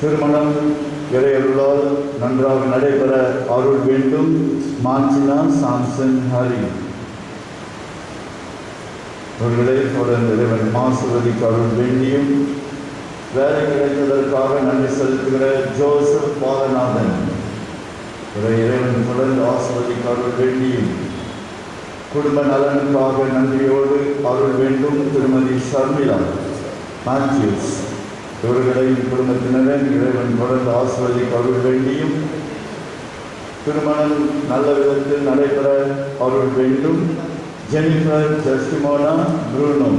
திருமணம் இறையருளால் நன்றாக நடைபெற அருள் வேண்டும். மார்டினா சாம்சன் ஹரி அவர்களை தொடர்ந்து இறைவன் ஆசீர்வதிக்க அருள் வேண்டியும், வேலை கிடைத்ததற்காக நன்றி செலுத்துகிற ஜோசப் பாலநாதன் இறைவன் தொடர்ந்து ஆசீர்வதிக்க அருள் வேண்டியும், குடும்ப நலனுக்காக நன்றியோடு அருள் வேண்டும் திருமதி ஷர்மிளா மேத்யூஸ் இவர்களையும் குடும்பத்தினரின் இறைவன் தொடர்ந்து ஆசீர்வதிக்க அருள் வேண்டியும், திருமணம் நல்ல விதத்தில் நடைபெற அருள் வேண்டும். ஜெனிஃபர் ஜஸ்டிமோனா ப்ரூனோ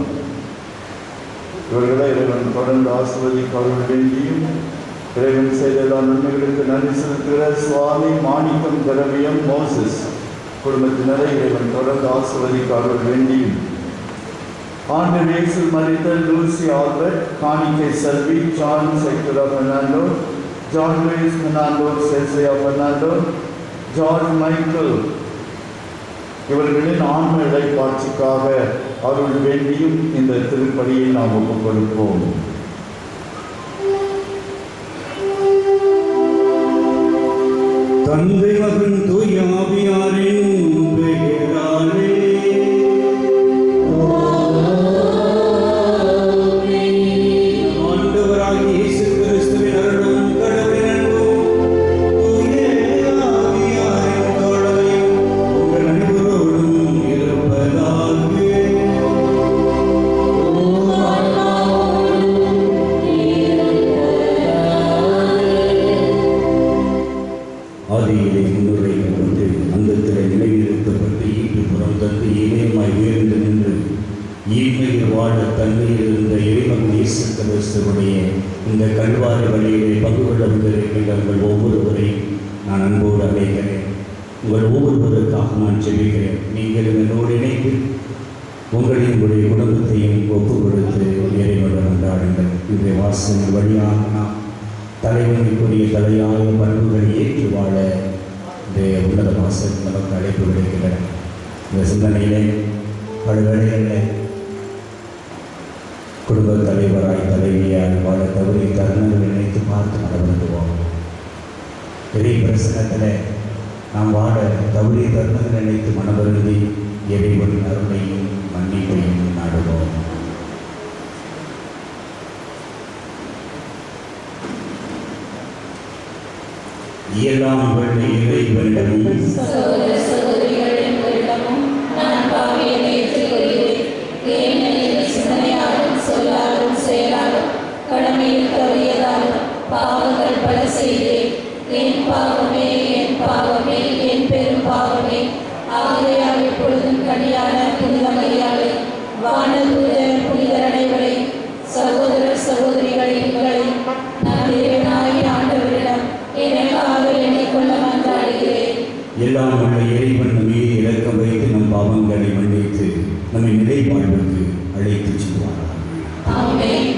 இவர்களை இறைவன் தொடர்ந்து ஆசீர்வதிக்க அருள் வேண்டியும், இறைவன் செய்த எல்லா நன்மைகளுக்கு நன்றி செலுத்துகிற சுவாமி மாணிக்கம் திரவியம் மோசஸ் குடும்பத்தினரை இறைவன் தொடர்ந்து ஆசீர்வதிக்க அருள் வேண்டியும், ஆண்டு வேசில் மறித்த Lucy Albert, Kanikkai Selvi, John செக்டரா Fernando, John Louis Fernando Chelsea Fernando, George Michael இவர்களின் ஆன்ம இடைப்பாட்சிக்காக அருள் வேண்டியும் இந்த திருப்பலியை நாம் ஒப்புக் கொடுப்போம். தந்தை மகன் தூய ஆவியாரின் பெயராலே ஆண்டவராகிய இயேசு கிறிஸ்துவின் அருளும் கடவுளின் அன்பும் தூய ஆவியாரின் தோழமையும் உங்கள் அனைவரோடும் இருப்பதாக. ஆதியிலே முன்னுரை கொண்டு அந்தத்திலே நிலைநிறுத்தப்பட்டு ஈட்டு புறம் தந்து இணையமாய் உயர்ந்து நின்று ஈமையில் வாழ தன்மையில் இருந்த இறைவன் இயேசு கிறிஸ்துவுடைய இந்த கல்வாரி வழியிலே பங்கு கொள்ள வந்திருக்கின்ற உங்கள் ஒவ்வொருவரையும் நான் அன்போடு அழைக்கிறேன். உங்கள் ஒவ்வொருவருக்காக நான் செபிக்கிறேன். நீங்கள் என்னோடு இணைந்து உங்களையும் உங்களுடைய குடும்பத்தையும் ஒப்புக் கொடுத்து இறைவனுடன் கொண்டாடுங்கள். இன்றைய வாசகங்கள் வழியாக நாம் தலைவனுக்குரிய தலையாய பண்புகளை ஏற்று வாழ இந்த உன்னத வாசகம் நமக்கு அழைப்பு விடுக்கின்றன. இந்த சிந்தனையிலே பல வேளைகளில் குடும்ப தலைவராய் தலைவியால் வாழ தவறி தருணங்கள் நினைத்து பார்த்து மனவருந்துவோம். பெரிய பிரசனத்தில் நாம் வாழ தவறிய தருணங்கள் நினைத்து மனவருந்தி இறைவனின் அருளையும் மன்னிப்பையும் நாடுவோம். இயலாம் வல்ல இறைவனிடமும் சகோதர சகோதரிகளிடமும் நான் பாவியை ஏற்றுக்கொள்கிறேன். ஏனெனில் சிந்தனையாலும் சொல்லாலும் செயலாலும் கடமையில் தவறியதாலும் பாவங்கள் பல செய்தேன். என் பாவமே, என் பாவமே, என் பெரும் பாவமே. ஆகையால் எப்பொழுதும் கனியான புனித மரியாதை, வானதூதர் புனிதர் அனைவரை, சகோதர சகோதரிகளை உங்களை நான் இறைவனாகிய ஆண்டவரிடம் எனக்காக எண்ணிக்கொள்ள மன்றாடுகிறேன். எல்லாம் வல்ல இறைவன் மீது இரக்கம் வைத்து நம் பாவங்களை மன்னித்து நம்மை நிலை வாழ்வுக்கு அழைத்து செல்வார். ஆமென்.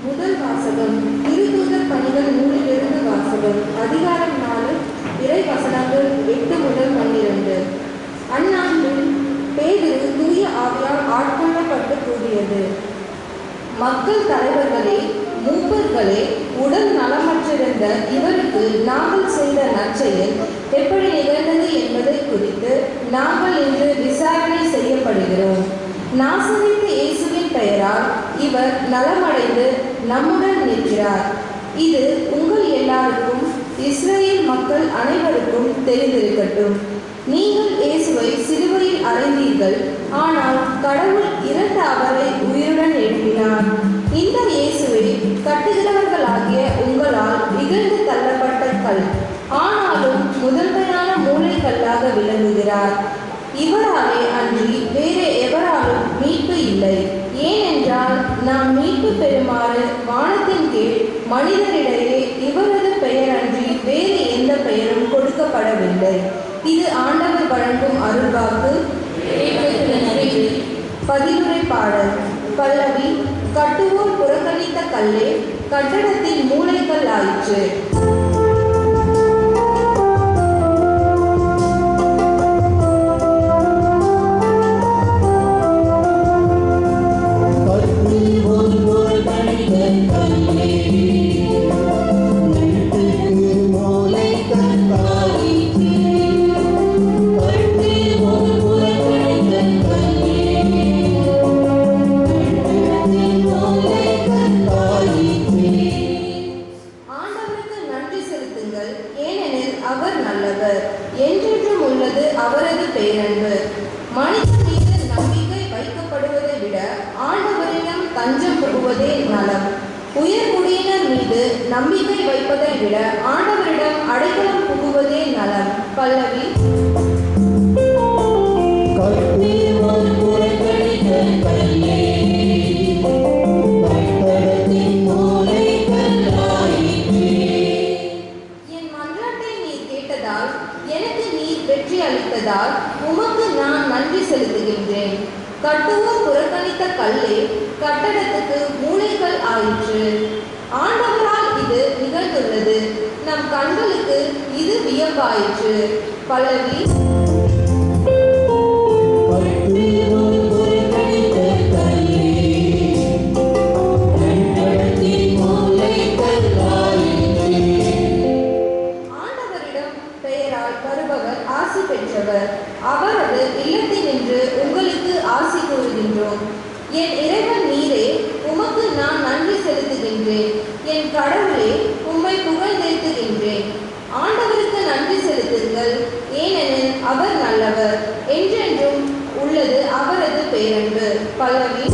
முதல் வாசகம் திருத்தூதர் பணிகள் நூலிலிருந்து வாசகம். அதிகாரம் 4, இறை வசனங்கள் 8 முதல் 12. அந்நாளில் பேதுரு தூய ஆவியால் ஆட்கொள்ளப்பட்டு கூறியது: மக்கள் தலைவர்களே, மூப்பர்களே, உடல் நலமற்றிருந்த இவருக்கு நாங்கள் செய்த நற்செயல் எப்படி நிகழ்ந்தது என்பதை குறித்து நாங்கள் இன்று விசாரணை செய்யப்படுகிறோம். நாசரேத்து இயேசுவின் பெயரால் இவர் நலமடைந்து நம்முடன் நிற்கிறார். இது உங்கள் எல்லாருக்கும் இஸ்ரேல் மக்கள் அனைவருக்கும் தெரிந்திருக்கட்டும். நீங்கள் இயேசுவை சிலுவையில் அறைந்தீர்கள், ஆனால் கடவுள் இறந்த அவரை உயிருடன் எழுப்பினார். இந்த இயேசுவை கட்டுகிறவர்களாகிய உங்களால் இகழ்ந்து தள்ளப்பட்ட கல், ஆனாலும் முதன்மையான மூளைக்கல்லாக விளங்குகிறார். இவராலே அன்றி வேறு எவராலும் மீட்பு இல்லை. ஏனென்றால் நாம் மீட்பு பெறுமாறு வானத்தின் கீழ் மனிதரிடையே இவரது பெயர் அன்றி வேறு எந்த பெயரும் கொடுக்கப்படவில்லை. இது ஆண்டவர் வழங்கும் அருள்வாக்கு. பதிலுரை பாடல். பல்லவி. கட்டுவோர் புறக்கணித்த கல்லே கட்டடத்தின் மூளைக்கல் ஆயிற்று. நம்பிக்கை வைப்பதை விட ஆண்டவரிடம் அடைக்கலம் புகுவதே நலம். பல்லவி. என் மன்றாட்டை நீர் கேட்டதால், எனக்கு நீர் வெற்றி அளித்ததால் உமக்கு நான் நன்றி செலுத்துகின்றேன். கட்டுவோர் புறக்கணித்த கல்லே கட்டடத்துக்கு மூளைக்கல் ஆயிற்று. ஆண்டவரால் இது நிகழ்ந்துள்ளது, நம் கண்களுக்கு இது வியப்பாயிற்று. பல்லவி. ஆண்டவரிடம் பெயரால் வருபவர் ஆசி பெற்றவர். அவரது இல்லத்தினின்று உங்களுக்கு ஆசி கூறுகின்றோம். என் இறைவன் நீரே, உமக்கு நான் நன்றி செலுத்துகின்றேன். என் கடவுளே, உம்மை புகழ்ந்தேத்துகின்றேன். ஆண்டவருக்கு நன்றி செலுத்துங்கள், ஏனெனில் அவர் நல்லவர், என்றென்றும் உள்ளது அவரது பேரன்பு. பல்லவி.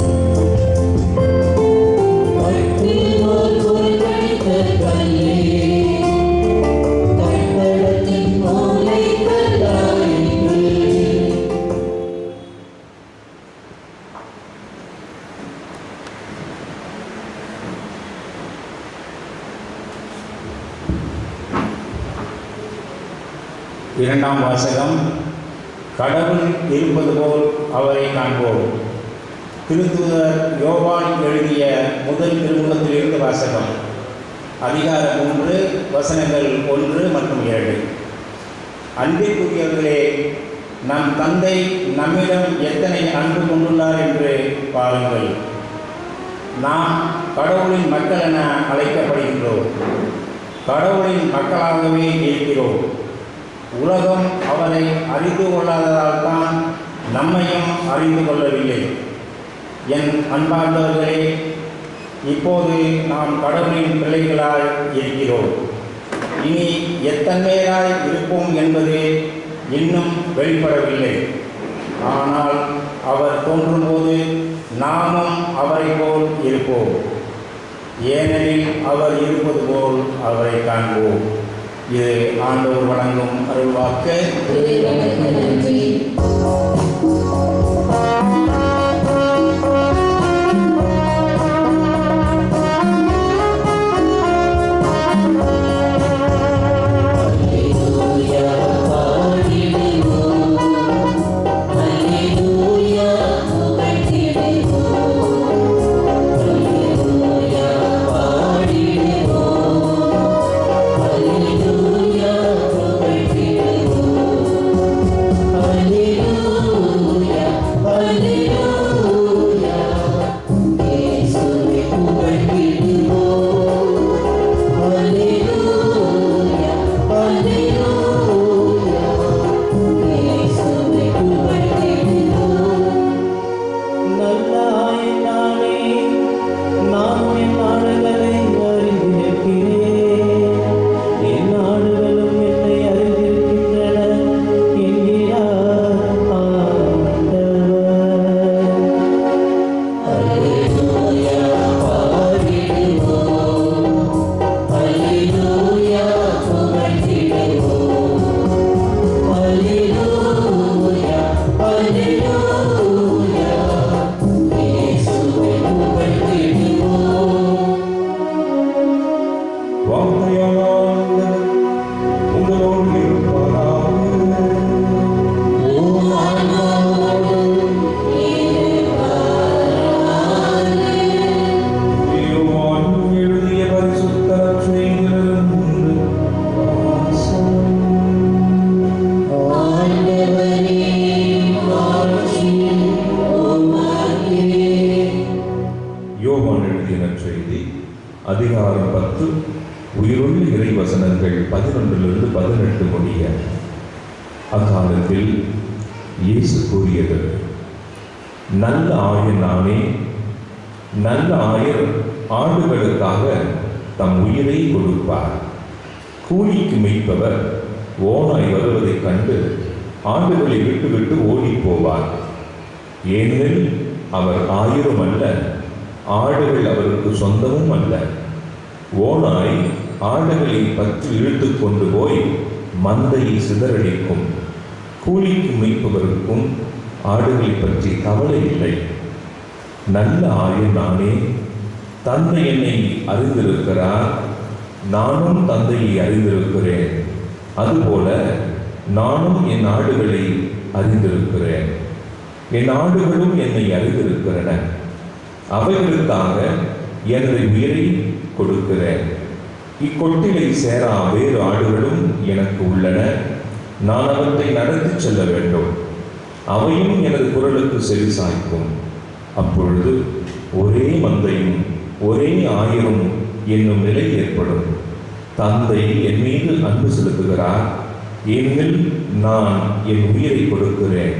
இரண்டாம் வாசகம். கடவுள் இருப்பது போல் அவரை காண்போம். திருத்தூதர் யோவான் எழுதிய முதல் திருமுகத்திலிருந்து வாசகம். அதிகாரம் 3, வசனங்கள் 1 மற்றும் 7. அன்பிற்குரியவர்களே, நம் தந்தை நம்மிடம் எத்தனை அன்பு கொண்டுள்ளார் என்று பாருங்கள். நாம் கடவுளின் மக்கள் என அழைக்கப்படுகின்றோம். கடவுளின் மக்களாகவே இருக்கிறோம். உலகம் அவரை அறிந்து கொள்ளாததால் தான் நம்மையும் அறிந்து கொள்ளவில்லை. என் அன்பார்ந்தவர்களே, இப்போது நாம் கடவுளின் பிள்ளைகளாய் இருக்கிறோம். இனி எத்தன்மையாய் இருப்போம் என்பது இன்னும் வெளிப்படவில்லை. ஆனால் அவர் தோன்றும்போது நாமும் அவரை போல் இருப்போம். ஏனெனில் அவர் இருப்பது போல் அவரை காண்போம். இது ஆண்டவர் வழங்கும் அருள்வாக்கு. Hallelujah. அதிகாரம் 10 உயிருள்ள இறைவசனங்கள் 11 - 18 முடிய. அக்காலத்தில் இயேசு கூறியது, நல்ல ஆயன் நானே. நல்ல ஆயர் ஆடுகளுக்காக தம் உயிரை கொடுப்பார். கூலிக்கு மேய்ப்பவர் ஓநாய் வருவதைக் கண்டு ஆடுகளை விட்டுவிட்டு ஓடி போவார். ஏனெனில் அவர் ஆயரும் அல்ல, ஆடுகள் அவருக்கு சொந்தமும் அல்ல. ஓநாய் ஆடுகளை பற்றி இழுத்து கொண்டு போய் மந்தையை சிதறடிக்கும். கூலிக்கு மேய்ப்பவருக்கும் ஆடுகளை பற்றி கவலை இல்லை. நல்ல ஆயன் நானே. தந்தை என்னை அறிந்திருக்கிறார், நானும் தந்தையை அறிந்திருக்கிறேன். அதுபோல நானும் என் ஆடுகளை அறிந்திருக்கிறேன். என் ஆடுகளும் என்னை அறிந்திருக்கிறன. அவைகளுக்காக எனது உயிரை கொடுக்கிறேன். இக்கொட்டிலை சேரா வேறு ஆடுகளும் எனக்கு உள்ளன. நான் அவற்றை நடத்தி செல்ல வேண்டும். அவையும் எனது குரலுக்கு செவிசாய்க்கும். அப்பொழுது ஒரே மந்தையும் ஒரே ஆயரும் என்னும் நிலை ஏற்படும். தந்தை என் மீது அன்பு செலுத்துகிறார், ஏனெனில் நான் என் உயிரை கொடுக்கிறேன்.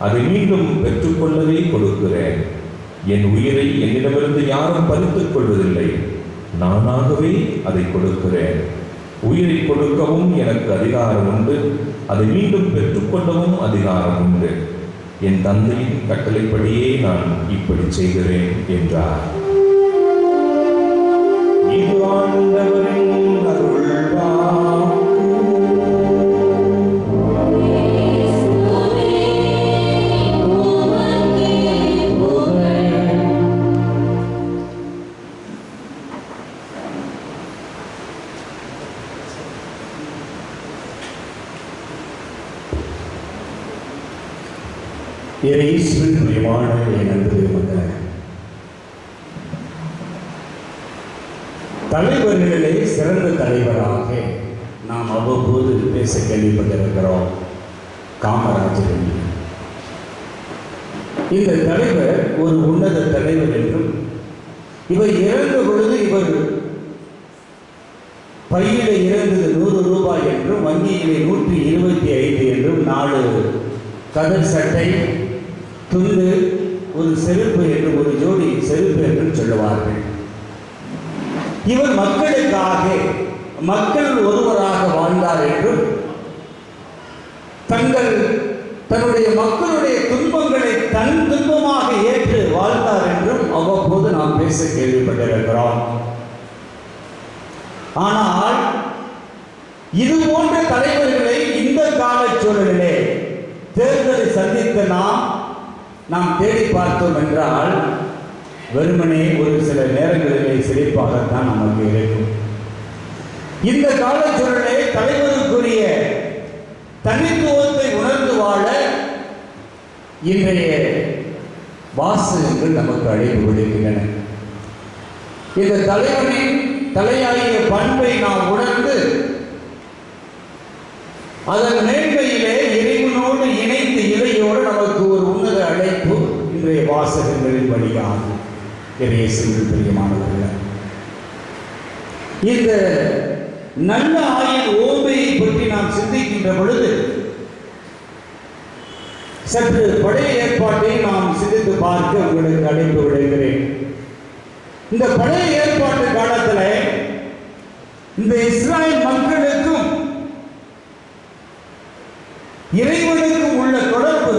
அதை மீண்டும் பெற்றுக்கொள்ளவே கொடுக்கிறேன். என் உயிரை என்னிடமிருந்து யாரும் பறித்துக் கொள்வதில்லை, நானாகவே அதை கொடுக்கிறேன். உயிரை கொடுக்கவும் எனக்கு அதிகாரம் உண்டு, அதை மீண்டும் பெற்றுக்கொள்ளவும் அதிகாரம் உண்டு. என் தந்தையின் கட்டளைப்படியே நான் இப்படி செய்கிறேன் என்றார். இது ஆண்டவரின் அருள்வாக்கு. இயேசுவின் பிரியமான என் அன்பு மக்களே, தலைவர்களிலே சிறந்த தலைவராக நாம் அவ்வப்போது பேச கேள்விப்பட்டிருக்கிறோம் காமராஜர். இந்த தலைவர் ஒரு உன்னத தலைவர் என்றும், இவர் இறந்த பொழுது இவர் பையில இறந்தது 100 ரூபாய் என்றும், வங்கியிலே 125 என்றும், 4 கதர் சட்டை, துண்டு, ஒரு செருப்பு என்றும், ஒரு ஜோடி செருப்பு என்றும் சொல்லுவார்கள். இவர் மக்களுக்காக, மக்கள் ஒருவராக வாழ்ந்தார் என்றும், தன்னுடைய மக்களுடைய துன்பங்களை தன் துன்பமாக ஏற்று வாழ்ந்தார் என்றும் அவ்வப்போது நாம் பேச கேள்விப்பட்டிருக்கிறோம். ஆனால் இது போன்ற தலைவர்களை இந்த கால சூழலிலே தேர்தலை சந்தித்த நாம் தேடி பார்த்தோம் என்றால் வெறுமனே ஒரு சில நேரங்களிலே சிரிப்பாகத்தான் நமக்கு இருக்கும். இந்த காலச்சூழலை தலைவருக்குரிய தனித்துவத்தை உணர்ந்து வாழ இன்றைய வாசகங்கள் நமக்கு அழைப்பு விடுக்கின்றன. இந்த தலைவனின் தலையாகிய பண்பை நாம் உணர்ந்து அதன் மேன்மையிலே இறைவனோடு இணைந்து இறையோடு நமக்கு ஒரு உன்னத அழைப்பு இன்றைய வாசகங்களின் வழியாகும். இயேசுவின் பிரியமானவர்களே, இந்த நல்ல ஆயன் ஓமையை பற்றி நாம் சிந்திக்கின்ற பொழுது சற்று பழைய ஏற்பாட்டை நாம் சிந்தித்து பார்க்க உங்களுக்கு அழைப்பு விடுகிறேன். இந்த பழைய ஏற்பாட்டு காலத்தில் இந்த இஸ்ராயல் மக்களுக்கும் இறைவனுக்கும் உள்ள தொடர்பு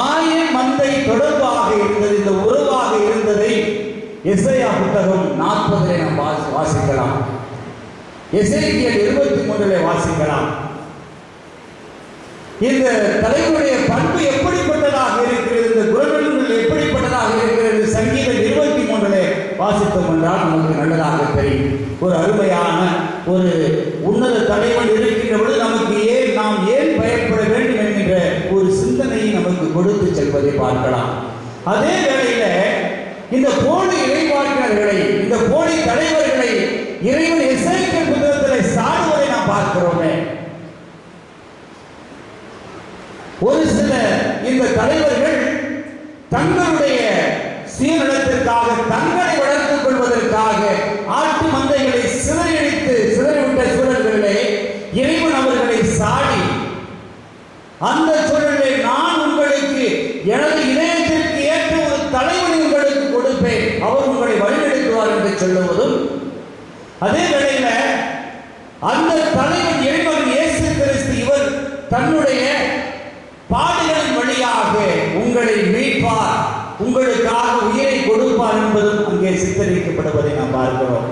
ஆயன் மந்தை தொடர்பாக இருந்தது, இந்த உறவாக இருந்ததை எசேயா புத்தகம் 40 நாம் வாசிக்கலாம். எசேக்கியேல் 23 வாசிக்கலாம். இந்த தலைவருடைய பண்பு எப்படிப்பட்டதாக இருக்கிறது, இந்த குணநலன்கள் எப்படிப்பட்டதாக இருக்கிறது, சங்கீதம் 23 வாசித்தோம் என்றால் நமக்கு நல்லதாக தெரியும். ஒரு அருமையான ஒரு உன்னத தலைவன் இருக்கின்ற பொழுது நமக்கு நாம் ஏன் பயப்பட வேண்டும் என்கின்ற ஒரு சிந்தனையை நமக்கு கொடுத்து செல்வதை பார்க்கலாம். அதே வேளையில இந்த போலி இறைவாக்கினர்களை, இந்த போலி தலைவர்களை இறைவன் எசேக்கியேல் புத்தகத்தில் சாடுவதை நாம் பார்க்கிறோமே. ஒரு சில இந்த தலைவர்கள் தங்களுடைய சுயநலத்திற்காக, தங்களை வளர்த்துக் கொள்வதற்காக சொல்லுவதும், அதே வேளையில அந்த தலைவன் இறைவன் இயேசு கிறிஸ்து இவர் தன்னுடைய பாடுகளின் வழியாக உங்களை மீட்பார், உங்களுக்காக உயிரை கொடுப்பார் என்பதும் அங்கே சித்தரிக்கப்படுவதை நாம் பார்க்கிறோம்.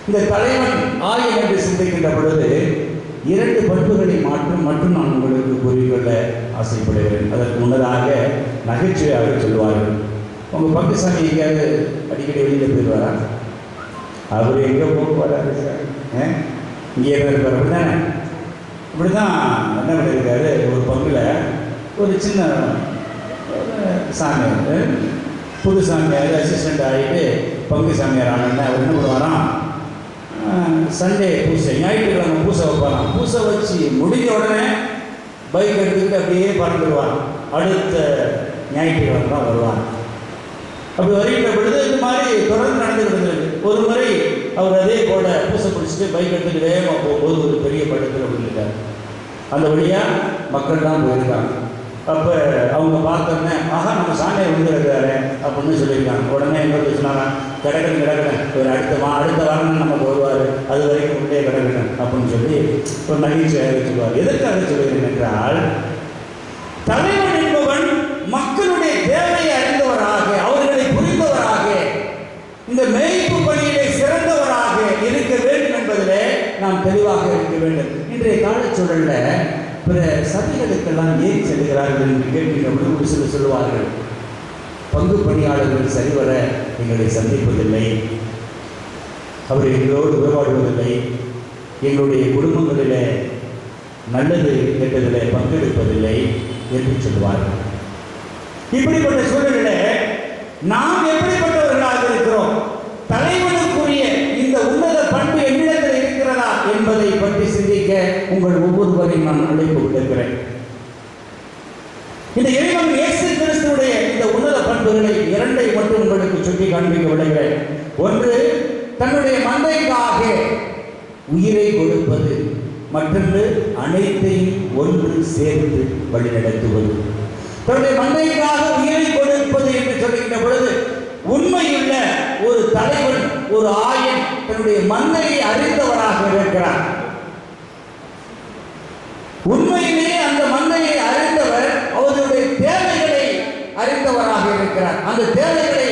இந்த தலைவன் ஆயன் என்று சிந்திக்கின்ற பொழுது 2 பண்புகளை மட்டும் நான் உங்களுக்கு கூறிக்கொள்ள ஆசைப்படுகிறேன். அதற்கு முன்னதாக நகைச்சுவையாக சொல்லுவார்கள், உங்கள் பங்குசாமி எங்கேயாவது அடிக்கடி வெளியில் போயிடுவாரா? அவர் எங்கே போகிறாரு சார்? இங்கே இருப்பார், அப்படிதானே? இப்படி தான் என்ன பண்ணியிருக்காரு, ஒரு பங்கில் ஒரு சின்ன சாமியார், புது சாமியார் அசிஸ்டண்ட் ஆகிட்டு பங்கு சாமியார் ஆனோன்னா அவர் என்ன பண்ணுவாராம், சண்டே பூசை, ஞாயிற்றுக்கிழமை பூசை வைப்பாராம். பூசை வச்சு முடிஞ்ச உடனே பைக் எடுத்துக்கிட்டு அப்படியே பறந்துடுவார். அடுத்த ஞாயிற்றுக்கிழமை தான் வருவார். அப்படி வருகின்ற பொழுது இது மாதிரி தொடர்ந்து நடந்துகிட்டு இருந்தது. ஒரு முறை அவர் அதே போல பூசை பிடிச்சிட்டு பைக் எடுத்துகிட்டு வேகமாக போகும்போது ஒரு பெரிய பள்ளத்தில் விழுந்துட்டார். அந்த வழியாக மக்கள் தான் போயிருக்காங்க. அப்போ அவங்க பார்த்தோன்னே, ஆஹா நம்ம சாமியார் விழுந்துருக்காரு அப்படின்னு சொல்லியிருக்காங்க. உடனே எங்களுக்கு சொன்னாங்க, கிடக்கணும் ஒரு அடுத்த வாரம் நமக்கு வருவார், அது வரைக்கும் உள்ளே கிடக்கணும் அப்படின்னு சொல்லி ஒரு நகைச்சுவையாக சொல்லுவார். எதற்காக சொல்லுகிறேன் என்றால், தலைவன் என்பவன் மக்களுடைய தேவையை அறிந்தவராக, அவர்களை புரிந்தவராக, இந்த மேய்ப்பு பணியிலே சிறந்தவராக இருக்க வேண்டும் என்பதிலே நாம் தெளிவாக இருக்க வேண்டும். இன்றைய காலச்சூழலில் பிற சபைகளுக்கெல்லாம் ஏன் செல்கிறார்கள் என்று கேட்கின்றபோது ஒரு சிலர் சொல்லுவார்கள், பங்கு பணியாளர்கள் சரிவர எங்களை சந்திப்பதில்லை, அவர் எங்களோடு உறவாடுவதில்லை, எங்களுடைய குடும்பங்களில் நல்லது கெட்டதில் பங்கெடுப்பதில்லை என்று சொல்லுவார்கள். இப்படிப்பட்ட சூழலில் நாம் எப்படிப்பட்டவர்களாக இருக்கிறோம்? தலைவனுக்குரிய இந்த உன்னத பண்பு என்னிடத்தில் இருக்கிறதா என்பதை பற்றி சிந்திக்க உங்கள் ஒவ்வொருவரையும் நான் அழைப்பு விடுக்கிறேன். இந்த இறைவன் இயேசு கிறிஸ்துவுடைய இந்த உன்னத பண்புகளை 2 மட்டும் உங்களுக்கு சுட்டி காண்பிக்க விடுகிறேன். ஒன்று, தன்னுடைய மந்தைக்காக உயிரை கொடுப்பது. மற்றொன்று, அனைத்தையும் ஒன்று சேர்த்து வழிநடத்துவது. தன்னுடைய மந்தைக்காக உயிரை கொடுப்பது என்று சொல்கின்ற பொழுது, உண்மையுள்ள ஒரு தலைவன், ஒரு ஆயன் தன்னுடைய மந்தையை அறிந்தவராக இருக்கிறார். உண்மையிலே அந்த மந்தையை அறிந்தவர் அவர்களுடைய தேவைகளை அறிந்தவராக இருக்கிறார். அந்த தேவைகளை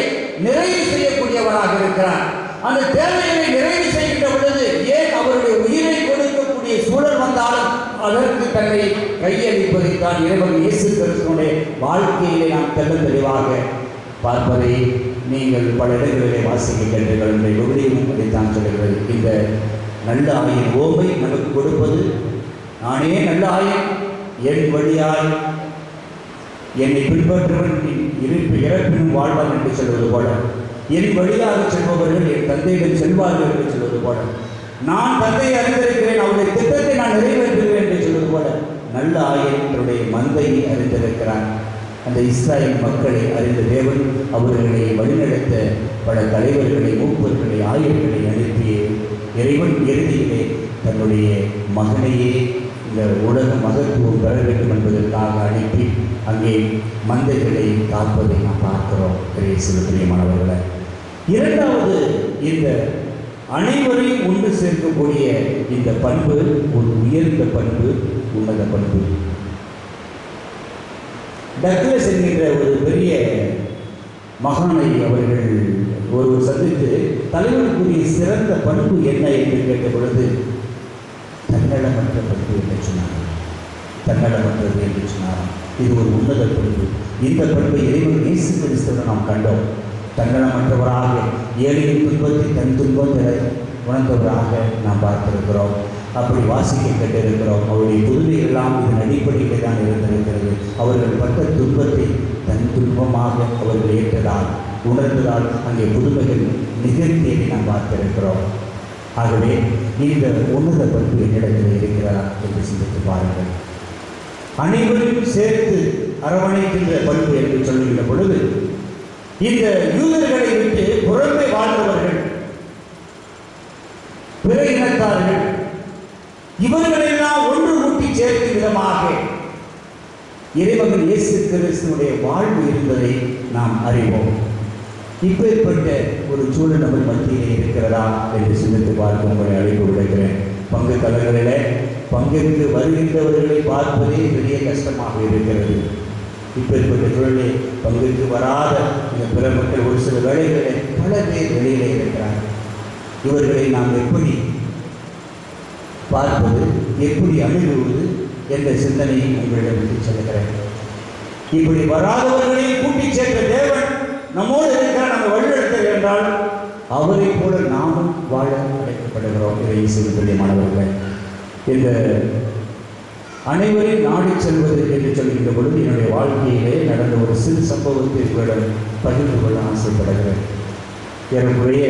நிறைவு செய்யக்கூடியவராக இருக்கிறார். அந்த தேவைகளை நிறைவு செய்கின்ற பொழுது ஏன் அவருடைய உயிரை கொடுக்கக்கூடிய சூழல் வந்தாலும் அதற்கு தன்னை கையளிப்பதைத்தான் இறைவன் இயேசு கிறிஸ்துவினுடைய வாழ்க்கையிலே நாம் தெளிவாக பார்ப்பதை நீங்கள் பல இடங்களிலே வாசிக்க கேட்டீர்கள். என்ற விவரியும் அதைத்தான் சொல்லுகிறது. இந்த நல்ல ஆயின் ஓமை நமக்கு கொடுப்பது, நானே நல்ல ஆயன், என் வழியாய் என்னை பின்பற்றுவன் இறப்பினும் வாழ்வான் என்று சொல்வது போல, என் வழியாக செல்பவர்கள் என் தந்தையிடம் செல்வார்கள் என்று சொல்வது போல, நான் தந்தையை அறிந்திருக்கிறேன், அவருடைய திட்டத்தை நான் நிறைவேற்றுகிறேன் என்று சொல்வது போல, நல்ல ஆயன் தன்னுடைய மந்தையை அறிந்திருக்கிறார். அந்த இஸ்ராயல் மக்களை அறிந்த தேவன் அவர்களை வழிநடத்த பல தலைவர்களை, மூப்பர்களை, ஆயர்களை அனுப்பிய இறைவன் இறுதியிலே தன்னுடைய மகனையே இந்த உலக மகத்துவம் பெற வேண்டும் என்பதற்காக அனுப்பி அங்கே மந்தைகளை காப்பதை நாம் பார்க்கிறோம். பிரியமானவர்களை, 2வது, இந்த அனைவரையும் ஒன்று சேர்க்கக்கூடிய இந்த பண்பு ஒரு உயர்ந்த பண்பு, உன்னத பண்பு. டக்ளஸ் என்கின்ற ஒரு பெரிய மகானை அவர்கள் ஒருவர் சந்தித்து தலைவனுக்குரிய சிறந்த பண்பு என்ன என்று கேட்ட பொழுது, தன்னலமற்ற பண்பு என்று சொன்னார். தன்னலமற்றது என்று சொன்னார். இது ஒரு உன்னத பண்பு. இந்த பண்பை இறைவன் இயேசு கிறிஸ்துவுடன் நாம் கண்டோம். தன்னலமற்றவராக ஏழையின் துன்பத்தை தன் துன்பத்தை உணர்ந்தவராக நாம் பார்த்திருக்கிறோம். அப்படி வாசிக்க கேட்டிருக்கிறோம். அவருடைய புதுமை எல்லாம் இதன் அடிப்படையில் தான் இருந்திருக்கிறது. அவர்கள் பட்ட துன்பத்தை தன் துன்பமாக அவர்கள் ஏற்றதால், உணர்ந்ததால் அங்கே புதுமைகள் நிகழ்த்தியை நாம் பார்த்திருக்கிறோம். ஆகவே இந்த உன்னத பண்பு என்னிடத்தில் இருக்கிறதா என்று சிந்தித்து பாருங்கள். அனைவரையும் சேர்த்து அரவணைக்கின்ற பண்பு என்று சொல்லுகின்ற பொழுது, இந்த யூதர்களை விட்டு புறம்பே வாழ்ந்தவர்கள், பிற இனத்தார்கள், இவர்களெல்லாம் ஒன்று கூட்டி சேர்க்கும் விதமாக இறைமகன் இயேசு கிறிஸ்துவுடைய வாழ்வு இருந்ததை நாம் அறிவோம். இப்பேற்பட்ட ஒரு சூழல் நம்ம மத்தியிலே இருக்கிறதா என்று சிந்தித்து பார்க்க உங்களை அழைப்பு விடுக்கிறேன். பங்கு தலங்களிலே பங்கிற்கு வருகின்றவர்களை பார்ப்பதே பெரிய கஷ்டமாக இருக்கிறது. இப்பேற்பட்ட சூழலில் பங்கிற்கு வராத இந்த பிற மக்கள் ஒரு சில வேளைகளிலே பல பேர் வெளியிலே இருக்கிறார்கள். இவர்களை நாம் எப்படி பார்ப்பது, எப்படி அணுகுவது என்ற சிந்தனையை உங்களிடம் விட்டு செல்கிறேன். இப்படி வராதவர்களையும் கூட்டி சேர்ந்த தேவன் நம்மோடு இருக்கிறார். நம்ம வழிநடத்தல் என்றால் அவரை போல நாமும் வாழ அழைக்கப்படுகிறோம். இதை சிறுபிரியமானவர்கள், இந்த அனைவரையும் நாடி செல்வது என்று சொல்கின்ற பொழுது என்னுடைய வாழ்க்கையிலே நடந்த ஒரு சிறு சம்பவத்தை உங்களிடம் பகிர்ந்து கொள்ள ஆசைப்படுகிறேன். ஏறக்குறைய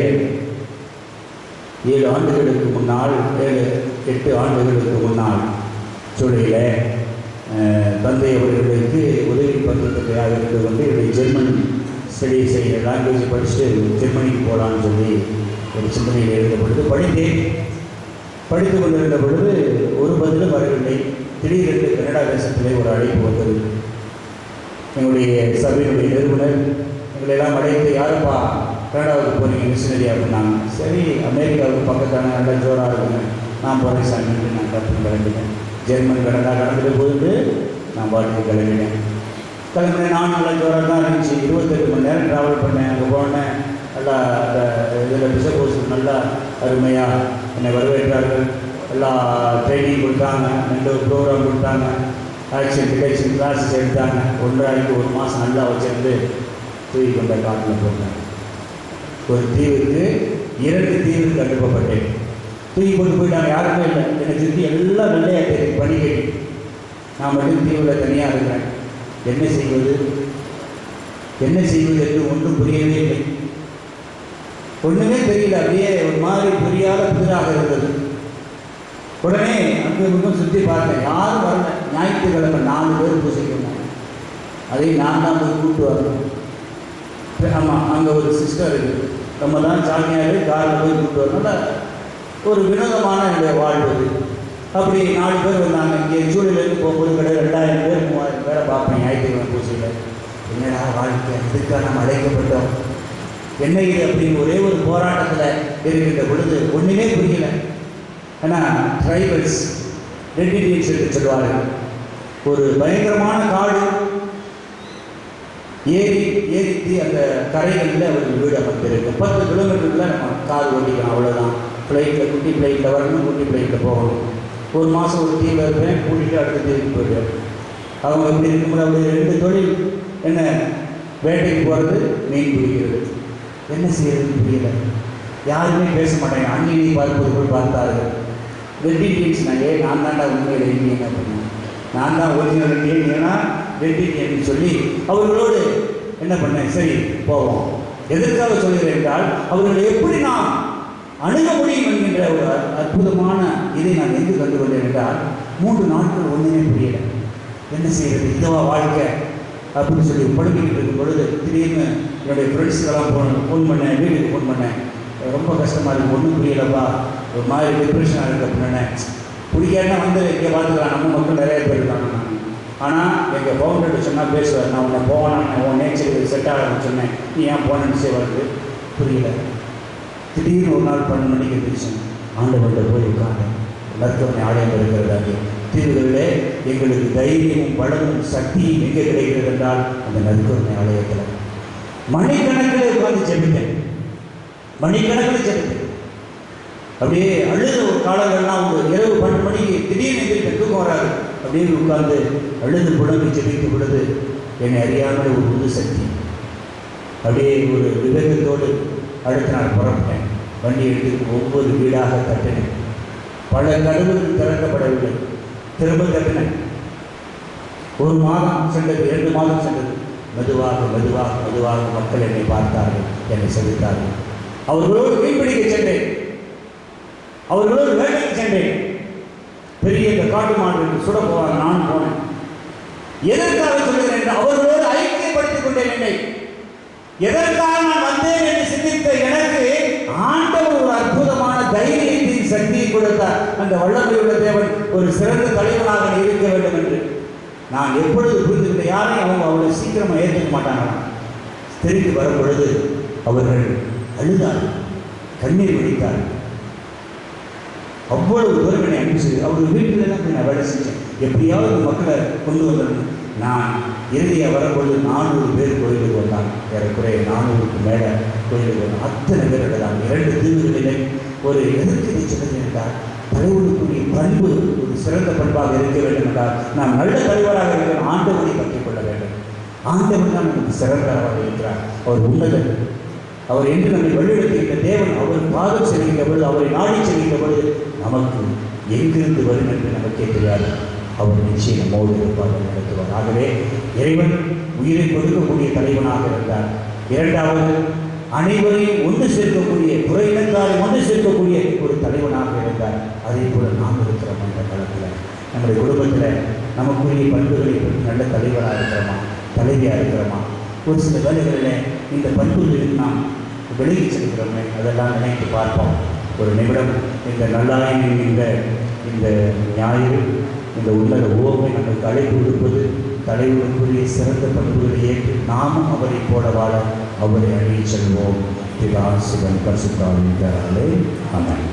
7 ஆண்டுகளுக்கு முன்னால் 7-8 ஆண்டுகளுக்கு முன்னால் சூழலில் தந்தை அவர்களுக்கு உதவி பத்திரத்தையாக இருந்து கொண்டு என்னுடைய ஜெர்மன் ஸ்டடி செய்ய லாங்குவேஜ் படிச்சுட்டு ஜெர்மனிக்கு போகலான்னு சொல்லி ஒரு சிந்தனையில் இருந்த பொழுது படித்து கொண்டிருந்த பொழுது ஒரு பதிலும் வரவில்லை. திடீரென்று கனடா தேசத்திலே ஒரு அழைப்பு வந்தது. எங்களுடைய சபையினுடைய நிறுவனர் எங்களெல்லாம் அழைத்து, யாருப்பா கனடாவுக்கு போகிறீங்க மிஷினரி அப்படின்னாங்க. சரி, அமெரிக்காவுக்கு பக்கத்தான நல்லா ஜோராக இருக்குங்க, நான் போகிறேன் சாமிட்டு நான் கற்று கிளம்பிட்டேன். ஜெர்மன் கனடா கடந்துட்டு போயிட்டு நான் பாட்டுக்கு கிளம்பினேன். நான் நல்லா ஜோராக தான் இருந்துச்சு. 28 மணி நேரம் ட்ராவல் பண்ணேன். அங்கே போனேன். நல்லா அந்த இதில் பிசப்போஸ் நல்லா அருமையாக என்னை வரவேற்றார்கள். எல்லா ட்ரைனிங் கொடுத்தாங்க, 2 ப்ரோக்ராம் கொடுத்தாங்க, ஆக்ஷன் டிடெக்ஷன் கிளாஸஸ் எடுத்தாங்க. 1 மாதம் நல்லா வச்சிருந்து தூக்கி கொண்ட காட்டில் போட்டேன். ஒரு தீவுக்கு 2 தீவுக்கு அனுப்பப்பட்டேன். தூக்கி கொண்டு போயிட்டாங்க, யாருமே இல்லை. என்னை சுற்றி எல்லாம் வெள்ளையாக தெரியும், பனிக்கட்டி. நான் மட்டும் தீவில் தனியாக இருக்கிறேன். என்ன செய்வது என்று ஒன்றும் புரியவே இல்லை. ஒன்றுமே தெரியல. அப்படியே ஒரு மாதிரி புரியாத புதிராக இருந்தது. உடனே அங்கே மட்டும் சுற்றி பார்த்தேன், யாரும் வரல. ஞாயிற்றுக்கிழமை 4 பேர் பூசைக்கு வந்தாங்க. அதையும் நான் தான் போய் கூப்பிட்டு வரணும். ஆமாம், அங்கே ஒரு சிஸ்டர் இருக்குது, நம்ம தான் சாமியார் காரில் போய் கூப்பிட்டு வரணும். ஒரு வினோதமான என்னுடைய வாழ்வு. அப்படி 4 பேர் வந்தாங்க. இங்கே சூழலிருந்து போகும்போது கடை 2000 பேர் 3000 பேரை பார்ப்பேன் ஞாயிற்றுக்கிழமை பூசையில். என்னடா வாழ்க்கை, இதுக்காக நம்ம அழைக்கப்பட்டோம், என்ன இது அப்படின்னு ஒரே ஒரு போராட்டத்தில் இருக்கின்ற பொழுது ஒன்றுமே புரியல. ஏன்னா ட்ரைபல்ஸ், ரெட் இண்டியன்ஸ் என்று சொல்வார்கள். ஒரு பயங்கரமான காடு, ஏரிக்கு அந்த கரைகளில் அவர்கள் வீடு அமைந்திருக்கு. 10 கிலோமீட்டருக்குள்ள நம்ம கார் ஓட்டிக்கலாம், அவ்வளோதான். ஃப்ளைட்டில், குட்டி ஃப்ளைட்டில் வரணும், குட்டி ஃப்ளைட்டில் போகணும். 1 மாதம் ஒரு தீவில் இருப்பேன், கூட்டிகிட்டு அடுத்த தீவுக்கு போயிடுவேன். அவங்க இப்படி இருக்கும்போது அவருடைய 2 தொழில் என்ன, வேட்டைக்கு போகிறது, மீன் பிடிக்கிறது. என்ன செய்யறதுன்னு புரியல. யாருமே பேச மாட்டாங்க. அந்நியை பார்ப்பது போல் பார்த்தார்கள். ரெட் இண்டியன்ஸ் நான் தான்டா உண்மையில் இந்தியன் அப்படின்னா, நான் தான் ஒரிஜினல் இந்தியன், ஏன்னா ரெட் இண்டியன் சொல்லி அவர்களோடு என்ன பண்ணேன், சரி போவோம். எதற்காக சொல்கிறேன் என்றால், அவர்களை எப்படி நாம் அணுக முடியும் என்கின்ற ஒரு அற்புதமான இதை நான் எங்கு கண்டுகொண்டேன் என்றால், 3 நாட்கள் ஒன்றுமே புரியலை. என்ன செய்கிறது, இதுவா வாழ்க்கை அப்படின்னு சொல்லி படுக்கிட்டு இருக்கும் பொழுது திடீர்னு என்னுடைய ஃப்ரெண்ட்ஸுக்கெல்லாம் ஃபோன் பண்ணேன், வீட்டுக்கு ஃபோன் பண்ணேன். ரொம்ப கஷ்டமாக இருக்குது, ஒன்றும் புரியலப்பா, ஒரு மாதிரி டிப்ரெஷனாக இருக்குது அப்படின்னு. பிடிக்காதுன்னா வந்து இங்கே பார்த்துக்கலாம், நம்ம மக்கள் நிறைய பேர் இருக்காங்க. ஆனால் எங்கள் ஃபவுண்டர்கிட்ட சொன்னால் பேசுவார், நான் உன்னை போவேன், உன் நேச்சருக்கு செட் ஆகணும்னு சொன்னேன், நீ ஏன் போனேன்னு செய்வாருக்கு புரியல. திடீர்னு ஒரு நாள் 12 மணிக்கு இருந்துச்சு, ஆண்டவன்கிட்ட போய் உட்காந்தேன். மருத்துவமனை ஆலயம் இருக்கிறதாங்க. தீவுகளிலே எங்களுக்கு தைரியமும் பலமும் சக்தியும் எங்கே கிடைக்கிறது என்றால் அந்த மருத்துவமனை ஆலயத்தில். மணிக்கணக்கில் உட்காந்து ஜெபித்தேன், மணிக்கணக்கில் ஜெபித்தேன். அப்படியே அழுத ஒரு காலங்கள்லாம் ஒரு இரவு 12 மணிக்கு திடீர்னு எங்களுக்கு தூக்கம் வராது. அப்படியே உட்கார்ந்து அழுது புலம்பி ஜெபித்த பொழுது என்னை அறியாமல் ஒரு புது சக்தி. அப்படியே ஒரு விவேகத்தோடு அடுத்த நாள் புறப்பட்டேன். வண்டி எடுத்து ஒவ்வொரு வீடாக தட்டினேன். பல கதவுகள் திறக்கப்படவில்லை, திரும்ப தட்டினேன். 1 மாதம் சென்றது, 2 மாதம் சென்றது. மெதுவாக மெதுவாக மெதுவாக மக்கள் என்னை பார்த்தார்கள், என்னை சந்தித்தார்கள். அவர்களோடு மீன்பிடிக்க சென்றேன், அவர்களோடு வேலைக்கு சென்றேன். பெரிய இந்த காட்டு மாடு சுட போவாங்க, நான் போனேன். எதற்காக சொல்கிறேன் என்றால், அவர்களோடு ஐக்கியப்படுத்திக் கொண்டேன். என்னை எதற்காக நான் வந்தேன் என்று சிந்தித்த எனக்கு ஆண்டவர் ஒரு அற்புதமான தைரியத்தின் சக்தியை கொடுத்தார். அந்த வல்லமையுள்ள தேவன் ஒரு சிறந்த தலைவனாக இருக்க வேண்டும் என்று நான் எப்பொழுது புரிந்துகிட்ட. யாரையும் அவங்க அவ்வளவு சீக்கிரமாக ஏற்றுக்க மாட்டாங்க. திரும்பி வரும் பொழுது அவர்கள் அழுதார், கண்ணீர் வடித்தார். அவ்வளவு தூரம் என்னை அனுப்பி செய்து அவர் வீட்டில் தான் போய் நான் வேலை செஞ்சேன். எப்படியாவது மக்களை கொண்டு வந்துடணும். நான் இறுதியாக வரும்பொழுது 400 பேர் கோயிலுக்கு வந்தாங்க. ஏறக்குறைய 400க்கு மேலே கோயிலுக்கு வந்தாங்க. அத்தனை பேர் எழுதாங்க. 2 தீவுகளிலே ஒரு எதிர்த்து நீச்சல் என்றார். தலைவருக்குரிய பண்பு ஒரு சிறந்த பண்பாக இருக்க வேண்டும் என்றால் நாம் நல்ல தலைவராக இருக்கிற ஆண்டவனை பற்றிக் கொள்ள வேண்டும். ஆண்டவன் தான் நமக்கு சிறந்தவராக இருக்கிறார். அவர் உன்னதன். அவர் என்று நம்மை வழிநடத்துகின்ற தேவன். அவர் பாதம் செல்கின்ற பொழுது, அவரை நாடி செல்கின்ற பொழுது நமக்கு எங்கிருந்து வரும் என்று நமக்கே தெரியாது. அவர் நிச்சயம் நம்மோடு இருப்பார், நடத்துவார். ஆகவே இறைவன் உயிரை கொடுக்கக்கூடிய தலைவனாக இருந்தார். இரண்டாவது, அனைவரையும் ஒன்று சேர்க்கக்கூடிய, துறையினத்தாரை ஒன்று சேர்க்கக்கூடிய ஒரு தலைவனாக இருந்தார். அதே போல நாம் இருக்கிறோம். அந்த காலத்தில் நம்முடைய குடும்பத்தில் நமக்குரிய பண்புகளை நல்ல தலைவராக இருக்கிறோமா, தலைவியாக இருக்கிறோமா? ஒரு சில வேலைகளில் இந்த பண்புகளில் நாம் விலகி செல்கிறோமே, அதெல்லாம் நினைத்து பார்ப்போம். ஒரு நிமிடம் இந்த நல்லாயினின் இந்த ஞாயிறு, இந்த உன்னத ஓமை நமக்கு அழைப்பு கொடுப்பது, தலைவருக்குரிய சிறந்த பண்புகளை ஏற்று நாமும் அவரை போல வாழ அவரை அணிய செல்வோம். பிதா சுதன் பரிசுத்த ஆவியானவராலே ஆமென்.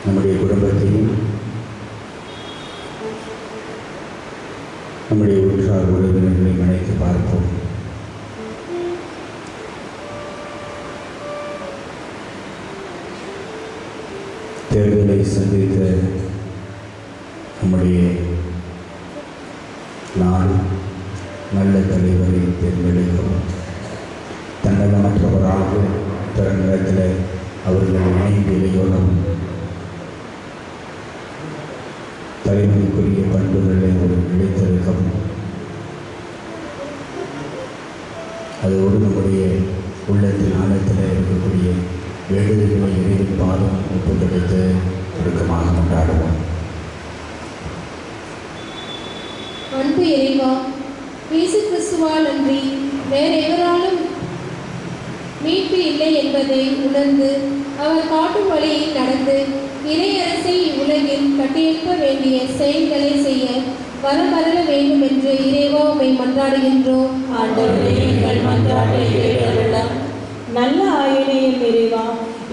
நம்முடைய குடும்பத்தையும் நம்முடைய உற்றார் உறவினர்களை நினைத்து பார்ப்போம். தேர்தலை சந்தித்த நம்முடைய நாடு நல்ல தலைவரை தேர்ந்தெடுக்கவும், தன்னலமற்றவராக பிற நேரத்தில் அவர்கள் இணைந்து இளையோரும் தலைவருக்குரிய பண்புகளை ஒரு நிலைத்திருக்கவும், அதோடு நம்முடைய உள்ளத்தின் ஆழத்தில் இருக்கக்கூடிய வேண்டுதல்களை இறைவன் பாதம் ஒப்புக்கொடுத்து ஒடுக்கமாக கொண்டாடுவோம். அன்பு இறைவா, இயேசு கிறிஸ்துவால் அன்றி வேறு எவராலும் மீட்பு இல்லை என்பதை உணர்ந்து அவர் காட்டும் வழியில் நடந்து இறையரசை உலகில் கட்டியெழுப்ப வேண்டிய செயல்களை செய்ய வரமருள வேண்டும் என்று இறைவா உம்மை மன்றாடுகின்றோம். ஆண்டவரே, எங்கள் மன்றாட்டை கேட்டருளும். நல்ல ஆயனையும் இறைவா,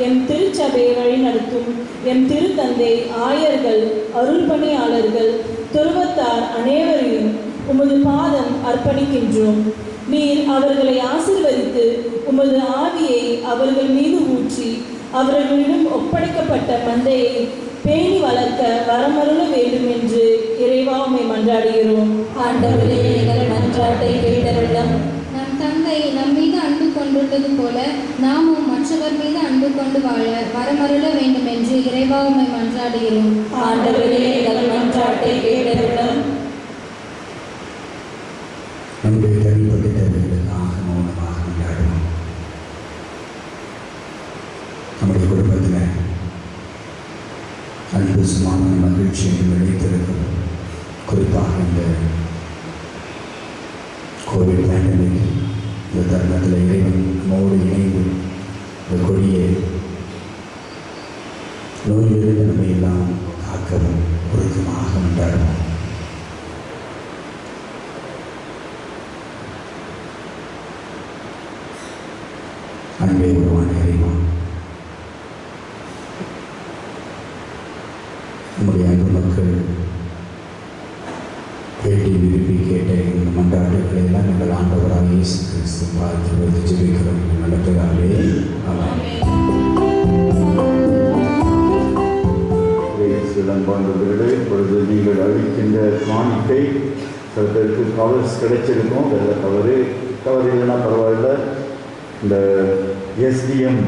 எம் திருச்சபையை வழிநடத்தும் எம் திருத்தந்தை, ஆயர்கள், அருள்பணியாளர்கள், துருவத்தார் அனைவரையும் உமது பாதம் அர்ப்பணிக்கின்றோம். நீர் அவர்களை ஆசீர்வதித்து உமது ஆவியை அவர்கள் மீது ஊற்றி அவர்களிடம் ஒப்படைக்கப்பட்ட மந்தையை பேணி வளர்க்க வரமருள வேண்டும் என்று இறைவா உம்மை மன்றாடுகிறோம். ஆண்டவரே, எங்கள் மன்றாட்டை கேட்டருளும். நம் தந்தை நம் மீது அன்பு கொண்டுள்ளது போல நாமும் மற்றவர் மீது அன்பு கொண்டு வாழ வரமருள வேண்டும் என்று இறைவா உம்மை மன்றாடுகிறோம். ஆண்டவரே, எங்கள் மன்றாட்டை கேட்டருளும். நம்முடைய தனிப்பட்ட தேவைகளுக்காக மௌனமாக கொண்டாடுவோம். நம்முடைய குடும்பத்தில் அன்பு சுமான மகிழ்ச்சி என்று நிலைத்திருக்கும். குறிப்பாக இந்த கோவிட் பேண்டமிக் இந்த தருணத்தில் இறைவன் நம்மோடு இணைந்து இந்த கொடிய நோயிலிருந்து நம்மை எல்லாம் காக்கவும் உருக்கமாக கொண்டாடுவோம். அன்பே உருவான இறைவன், நம்முடைய அன்பு மக்கள் கேட்டு விரும்பி கேட்ட இந்த மன்றாட்டுகளை எல்லாம் எங்கள் ஆண்டவராக இயேசு கிறிஸ்து பார்த்து ஜெபிக்கிறோம். நடத்துகிறாரே அன்பானவர்களே, இப்பொழுது நீங்கள் அளிக்கின்ற காணிக்கை சில பேருக்கு கவர்ஸ் கிடைச்சிருக்கும். வெள்ள கவர் இல்லைன்னா பரவாயில்ல. இந்த எஸ்டிஎம்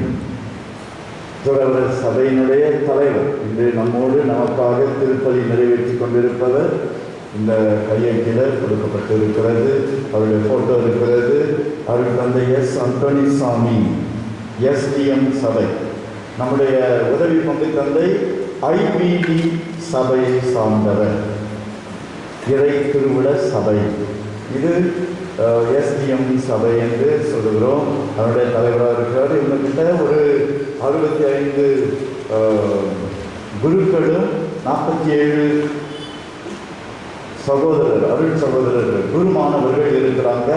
துறவர சபையினுடைய தலைவர் இன்று நம்மோடு நமக்காக திருப்பலி நிறைவேற்றி கொண்டிருப்பவர் இந்த கையெழுத்தில் கொடுக்கப்பட்டிருக்கிறது. அவருடைய ஃபோட்டோ இருக்கிறது. அவருக்கு தந்தை எஸ் அந்தோனிசாமி, எஸ்டிஎம் சபை. நம்முடைய உதவி பங்கு தந்தை ஐபிடி சபையை சார்ந்தவர், இறை திருவிழ சபை. இது எஸ்டிஎம் சபை என்று சொல்லுகிறோம். அவருடைய தலைவராக இருக்கிறார். இவங்ககிட்ட ஒரு 65 குருக்களும் 47 சகோதரர், அருள் சகோதரர்கள், குருமானவர்கள் இருக்கிறாங்க.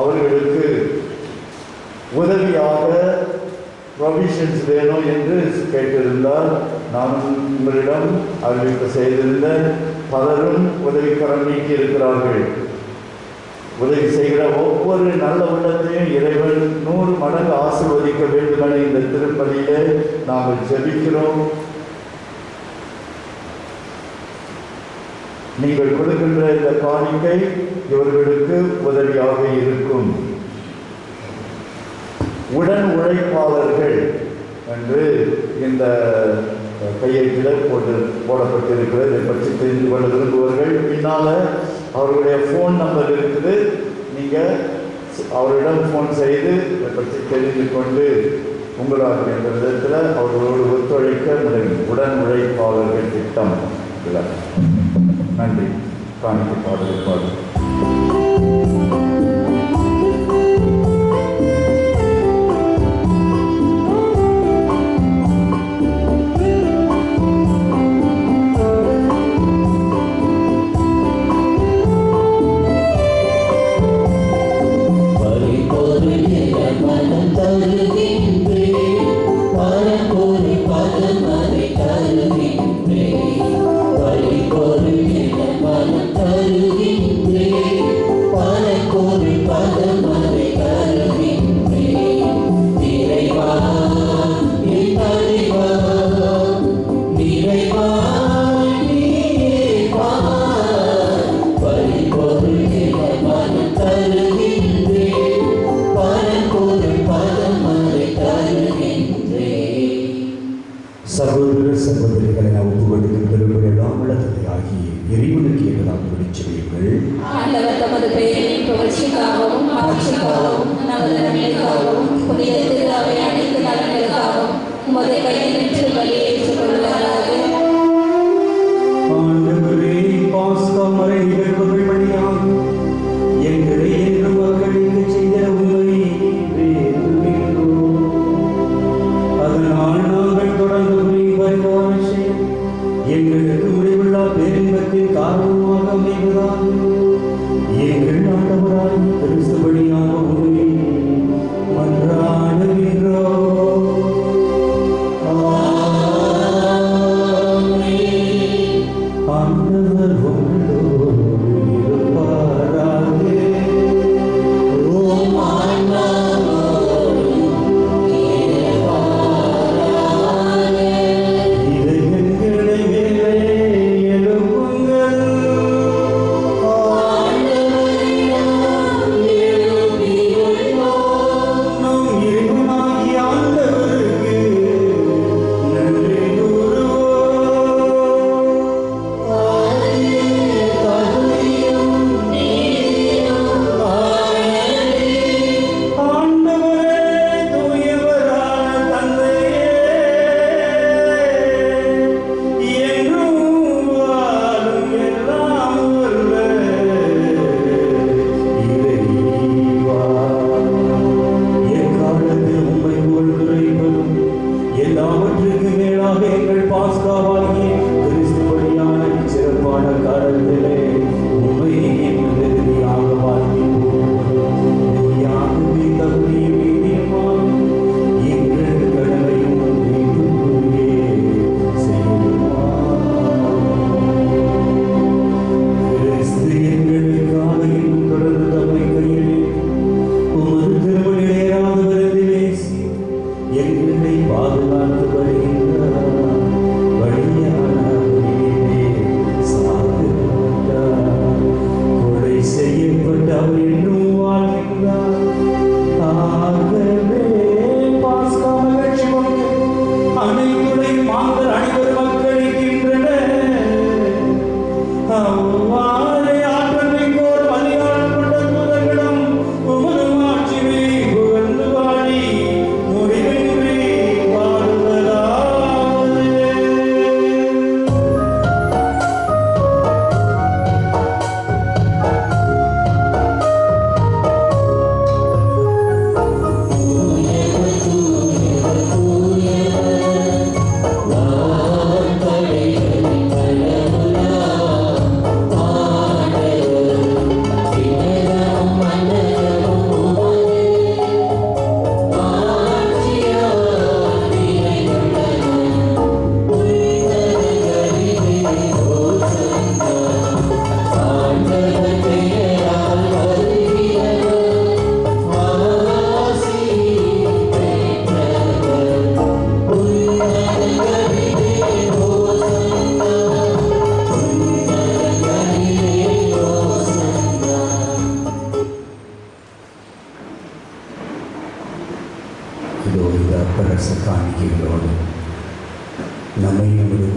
அவர்களுக்கு உதவியாக ப்ரொவிஷன்ஸ் வேணும் என்று கேட்டிருந்தால் நான் உங்களிடம் அறிவிப்பு செய்திருந்த பலரும் உதவிக்கரம் நீக்கி இருக்கிறார்கள். உதவி செய்கிற ஒவ்வொரு நல்ல உள்ளத்தையும் இறைவன் 100 மடங்கு ஆசீர்வதிக்க வேண்டுமென இந்த திருப்பலியிலே நாங்கள் ஜெபிக்கிறோம். நீங்கள் கொடுக்கின்ற இந்த காணிக்கை இவர்களுக்கு உதவியாக இருக்கும். உடன் உழைப்பாளர்கள் என்று இந்த கையெழுத்தில் போடப்பட்டிருக்கிறது. இதை பற்றி தெரிந்து கொள்ள விரும்புவர்கள் பின்னால் அவர்களுடைய ஃபோன் நம்பர் இருக்குது. நீங்கள் அவரிடம் ஃபோன் செய்து இதை பற்றி தெரிந்து கொண்டு உங்களால் என்ற விதத்தில் அவர்களோடு ஒத்துழைக்க முடியும். உடன் உழைப்பாளர்கள் திட்டம். நன்றி. காணிக்கை பாடல். சகோதர சகோதரிகளை நாம் ஒப்புக்கொடுக்கும் பெருமையெல்லாம் உள்ளதாகி இறைவனுக்கு எதிராக பிடிச்சவர்கள் ஆண்டவர் தமது பெயரின் புகழ்ச்சிக்காகவும் ஆட்சிக்காகவும் நமது நன்மைக்காகவும் புதிய திருவிழாவை அனைத்து நலன்களுக்காகவும் உமது கையில் நின்று பலியேற்றுக் கொள்வாராக. ஆண்டவரே, பாஸ்கா மறை நிகழ்வுகள் வழியாக எங்களை என்று மக்களுக்கு செய்த உண்மை வேண்டுகிறோம். அதனால் நாங்கள் தொடர்ந்து புரியும் பரிகார செயல் எங்களுக்கு முடிவுள்ள பேரின்பத்தின் காரணமாக அமைவதாக எங்கள் ஆண்டவராய் கிறிஸ்து வழியாக உண்மை மன்றாடுகின்றோம். ஆண்டவர் உங்களோடு இருப்பாராக. ஓம் ஆண்டவரோடு இருப்பாராக.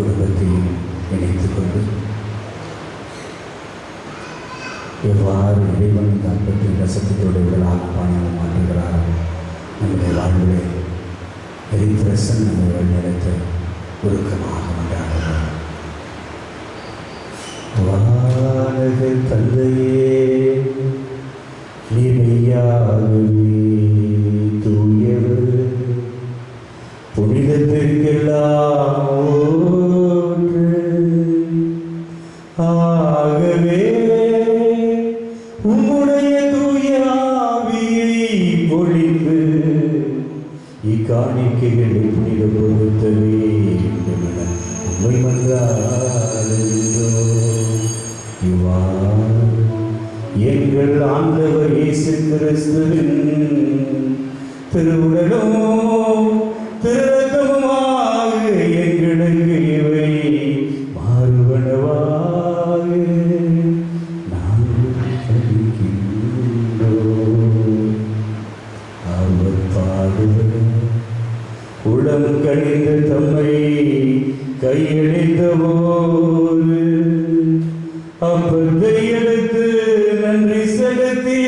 குடும்பத்தையும் இணைத்துக் கொண்டு எவ்வாறு இறைவன் இந்த அன்பத்தின் ரசத்தோடு விடலாக பாணியாக மாற்றுகிறாரோ நம்முடைய வாழ்விலே எரிபிரசன் நம்மை வழிநடத்த உருக்கமாக கொண்டாடுகிறோம். வானக தந்தையே, நீமையாகவே தூயவர், புனிதத்திற்கெல்லாம் ஊற்று. ஆகவே உம்முடைய தூய ஆவியை பொழிந்து இக்காணிக்கைகளை புனிதப்படுத்த வேண்டும் என உம்மை மன்றாடுகின்றோம். இவ்வாறு எங்கள் ஆண்டவர் இயேசு கிறிஸ்துவின் திருவுடலும் திருரத்தமுமாக எங்களுக்கு இவை மாறுவனவாக நாங்கள் அறிகின்றோம். அவர் பாடுவதும் உளம் கணிந்த தம்மை கையளித்த போது அப்பத்தை எடுத்து நன்றி செலுத்தி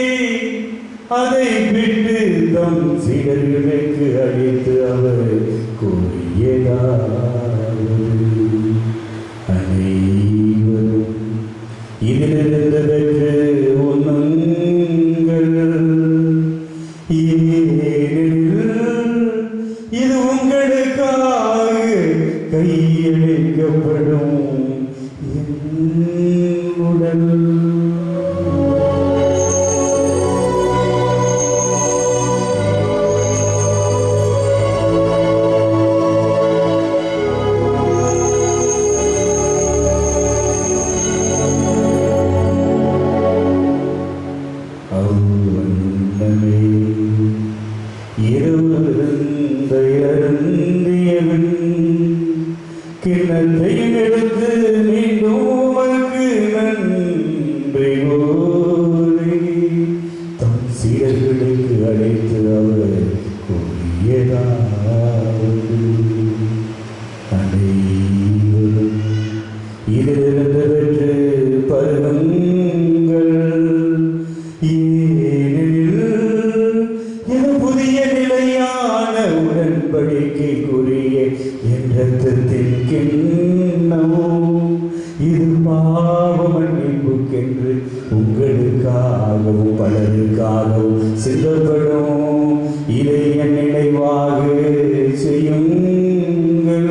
அதை விட்டு தம் சீடர்களுக்கு அளித்து அவர் கூறியதாவது, அனைவரும் இதிலிருந்து பெற்று உண்ணுங்கள், ஏனெனில் இது உங்களுக்காக கையளிக்கப்படும் என் உடல். கிண்ணத்தையும் எடுத்து மீண்டும் உமக்கு நன்றி கூறி தம் சீடர்களுக்கு அழைத்து அவர் கூறியதாவது, அனைவரும் இதிலிருந்து பெற்று பருகுங்கள், ஏனெனில் இது புதிய நிலையான உடன்படிக்கைக்குரிய என் இரத்தத்தின் கிண்ணமும், இது பாவ மன்னிப்புக்கென்று உங்களுக்காகவும் பலருக்காகவும் சிந்தப்படும். இதை என் நினைவாக செய்யுங்கள்.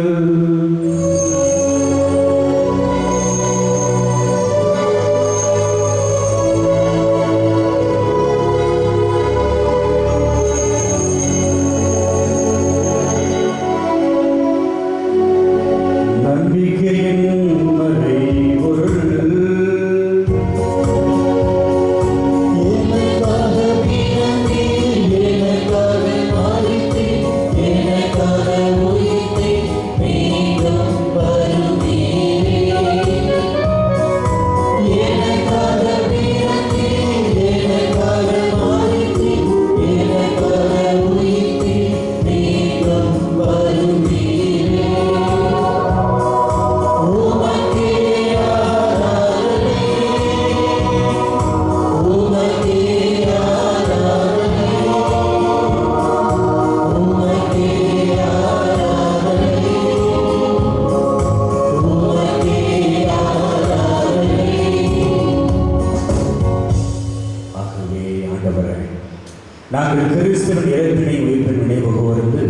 நாங்கள் கிறிஸ்துவின் இறப்பினை உயிர்ப்பின் நினைவு கூர்ந்து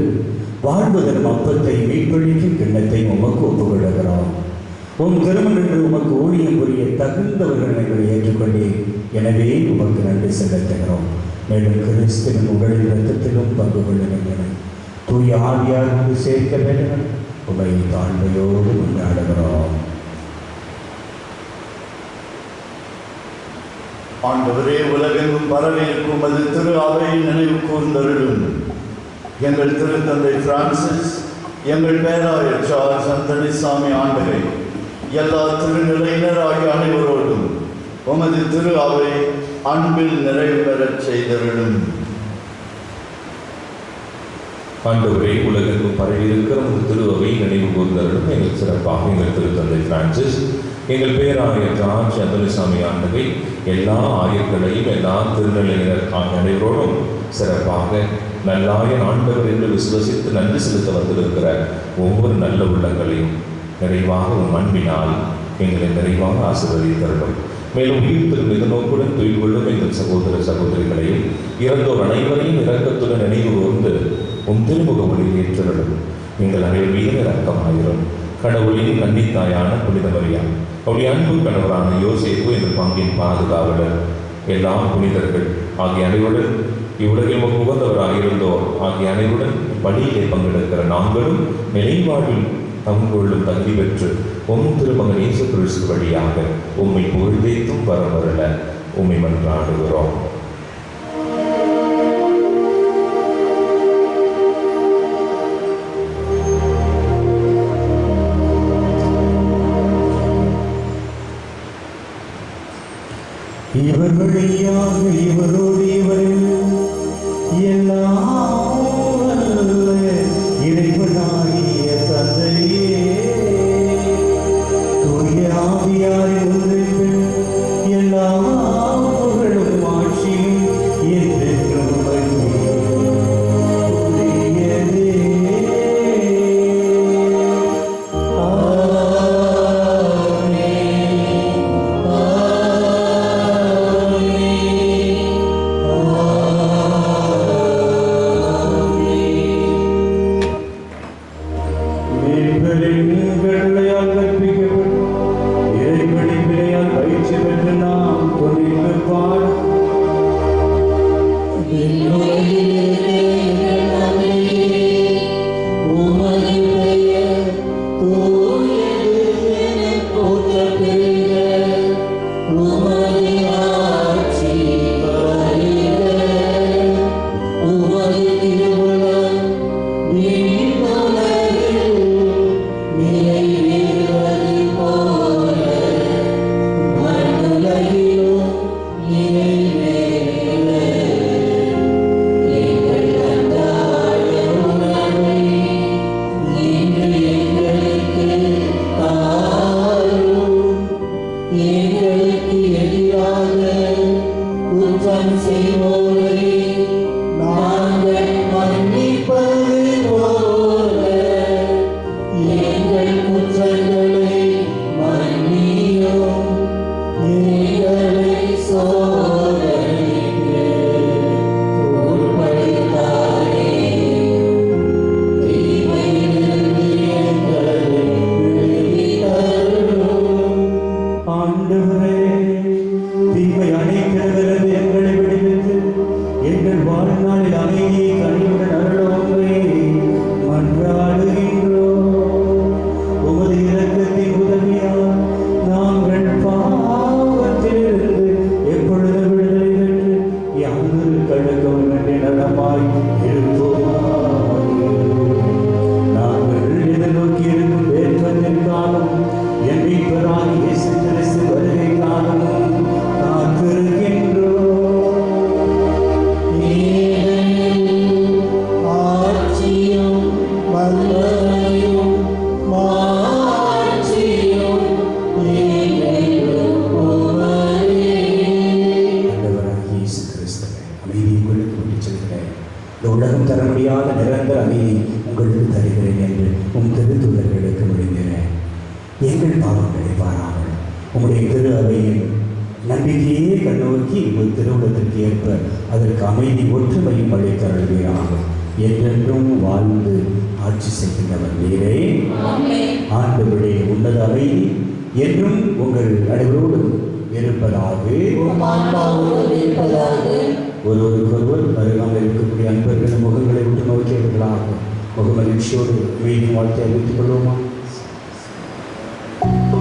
வாழ்வதன் அப்பத்தை மீட்பளிக்கும் கிண்ணத்தை உமக்கு ஒப்புக்கொள்கிறோம். உம் திருமணன்று உமக்கு ஊழியம் புரிய தகுந்தவர்கள் எங்களை ஏற்றுக்கொண்டே, எனவே உமக்கு நன்றி செலுத்துகிறோம். மேலும் கிறிஸ்துவின் உடலின் இரத்தத்திலும் பங்கு கொள்ளுகின்றன தூய ஆவியார் வந்து சேர்க்க வேண்டும் உமை தாழ்மையோடு கொண்டாடுகிறோம். ஆண்டவரே, உலகெங்கும் பரவியிருக்கும் அது திரு அவை நினைவு கூர்ந்தருளும். எங்கள் திருத்தந்தை பிரான்சிஸ், எங்கள் பேராயர் சார்ல்ஸ் அந்தனிசாமி ஆண்டகை, எல்லா திருநிலையினர் ஆகிய அனைவரோடும் உமது திரு அவை அன்பில் நிறைவு பெறச் செய்தருளும். ஆண்டவரே, உலகெங்கும் பரவி இருக்கிற ஒரு திருவை நினைவு கூர்ந்தவர்களும் எங்கள் சிறப்பாக எங்கள் திருத்தந்தை பிரான்சிஸ், எங்கள் பேராயர் ஜார்ஜ் அந்தோனிசாமி ஆண்டகை, எல்லா ஆயர்களையும் எல்லா திருநிலையினர் அனைவரோடும் சிறப்பாக நல்லாயன் ஆண்டவர் என்று விசுவசித்து நன்றி செலுத்த வந்திருக்கிற ஒவ்வொரு நல்ல உள்ளங்களையும் நிறைவாக உன் அன்பினால் எங்களை நிறைவாக ஆசீர்வதித்தருளும். மேலும் உயிர்த்திரு மிக நோக்குடன் தொழில் கொள்ளும் எங்கள் சகோதர சகோதரிகளையும் இறந்தோர் அனைவரையும் இரக்கத்துடன் நினைவு கூர்ந்து உன் திருமுக ஒளியில் ஏற்றருளும். எங்கள் அனைவர் மீது இரக்கமாயிரும். கடவுளின் கன்னித்தாயான புனித மரியா, அவருடைய அன்பு கணவரான யோசேப்பு எங்கள் பங்கின் பாதுகாவலர், எல்லா புனிதர்கள் ஆகிய அனைவருடன் இவ்வுலகில் உகந்தவராக இருந்தோர் ஆகிய அனைவருடன் பணியிலே பங்கெடுக்கிற நாங்களும் நிலைவாழ்வில் தங்கொள்ளும் தகுதி பெற்று உம் திருமகன் இயேசு கிறிஸ்து வழியாக உம்மை புகழ்ந்தேத்தும் வரமருள உம்மை மன்றாடுகிறோம். இவர் வழியாக இவரோடு இவரில் எல்லாம் இறைவனாகிய தந்தையே, தூய ஆவியாரின் ஒன்றிற்கு எல்லா புகழும் ஆட்சியும் என்றென்றும் உரியதே. ஒருவருக்கொருவர் அருகாமல் இருக்கக்கூடிய அன்பர்கள் முகங்களை விட்டு நோக்கியவர்களாக முகமகிழ்ச்சியோடு மீண்டும் வாழ்த்தை அறிவித்துக் கொள்வோமா? Thank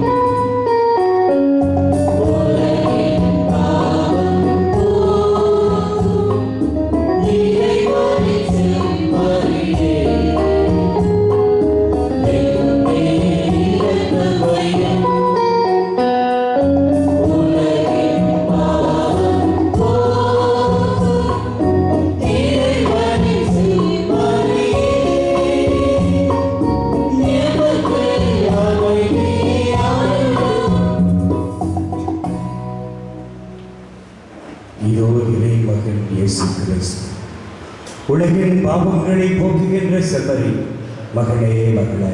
you. இதோ இறை மகன் இயேசு கிறிஸ்து, உலகின் பாவங்களை போக்குகின்ற செம்மறி. மகளே மகளே,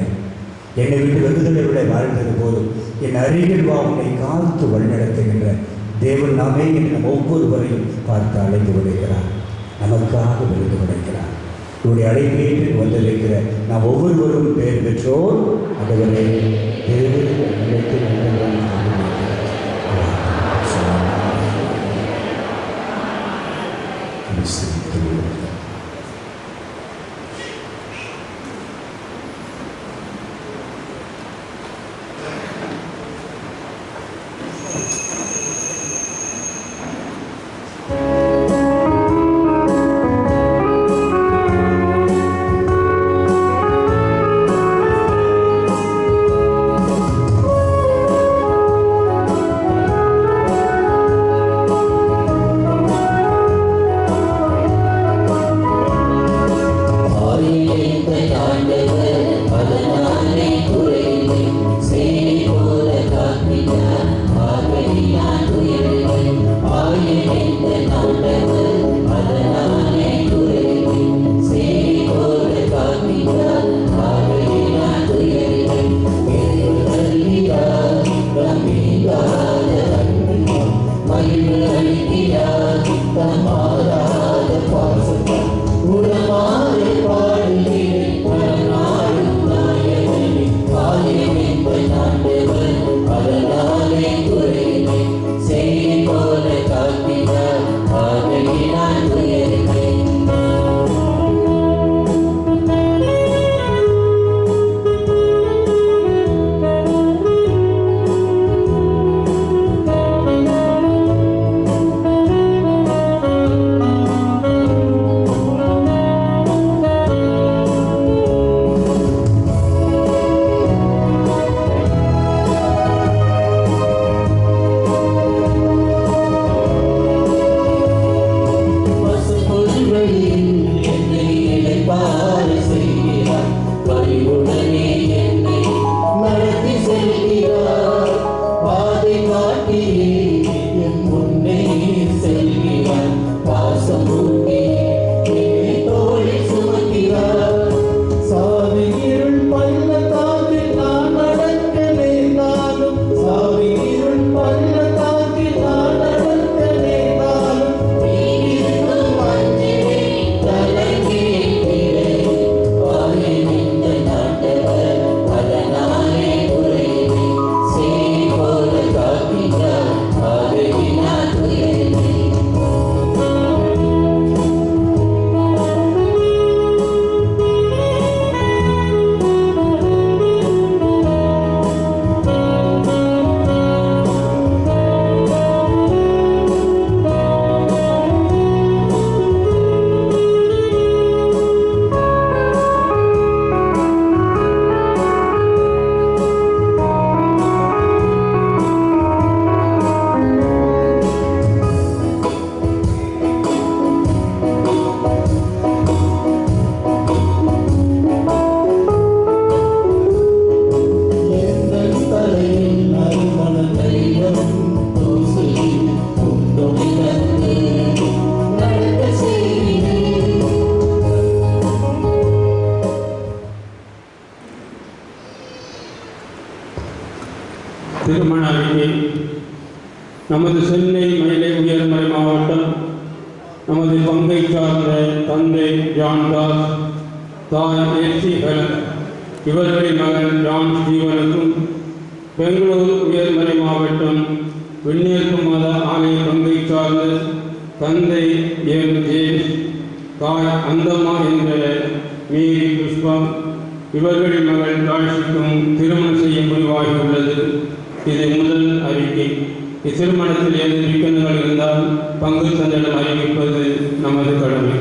என்னை விட்டு வெகுதலை விட வாழ்ந்தது போதும், என் அருகில் வா, உன்னை காத்து வழிநடத்துகின்ற தேவன் நாமே என்று நம் ஒவ்வொருவரையும் பார்த்து அழைத்து விடுகிறார், நமக்காக விழுந்து விடுகிறார். இவருடைய அழைப்பேற்று வந்திருக்கிற நாம் ஒவ்வொருவரும் பெயர் பெற்றோர். அதுவரை திருமண அறிக்கை. நமது சென்னை மயிலை உயர்மறை மாவட்டம் நமது பங்கை சார்ந்த தந்தை ஜான்தாஸ், தாய் ஏசி ஹெலன், இவர்களின் மகன் ஜான் ஸ்டீவனுக்கும், பெங்களூர் உயர்மறை மாவட்டம் விண்ணேற்பு மத ஆலய பங்கை சார்ந்த தந்தை எம் ஜேம்ஸ், தாய் அந்தம்மா என்ற மேரி புஷ்பா, இவர்களின் மகள் ஜாய்ஸுக்கும் திருமணம் செய்ய முடிவாகியுள்ளது. இது முதல் அறிக்கை. இத்திருமணத்தில் ஏதேனும் விக்கனங்கள் இருந்தால் பங்கு தந்தையிடம் அறிவிப்பது நமது கடமை.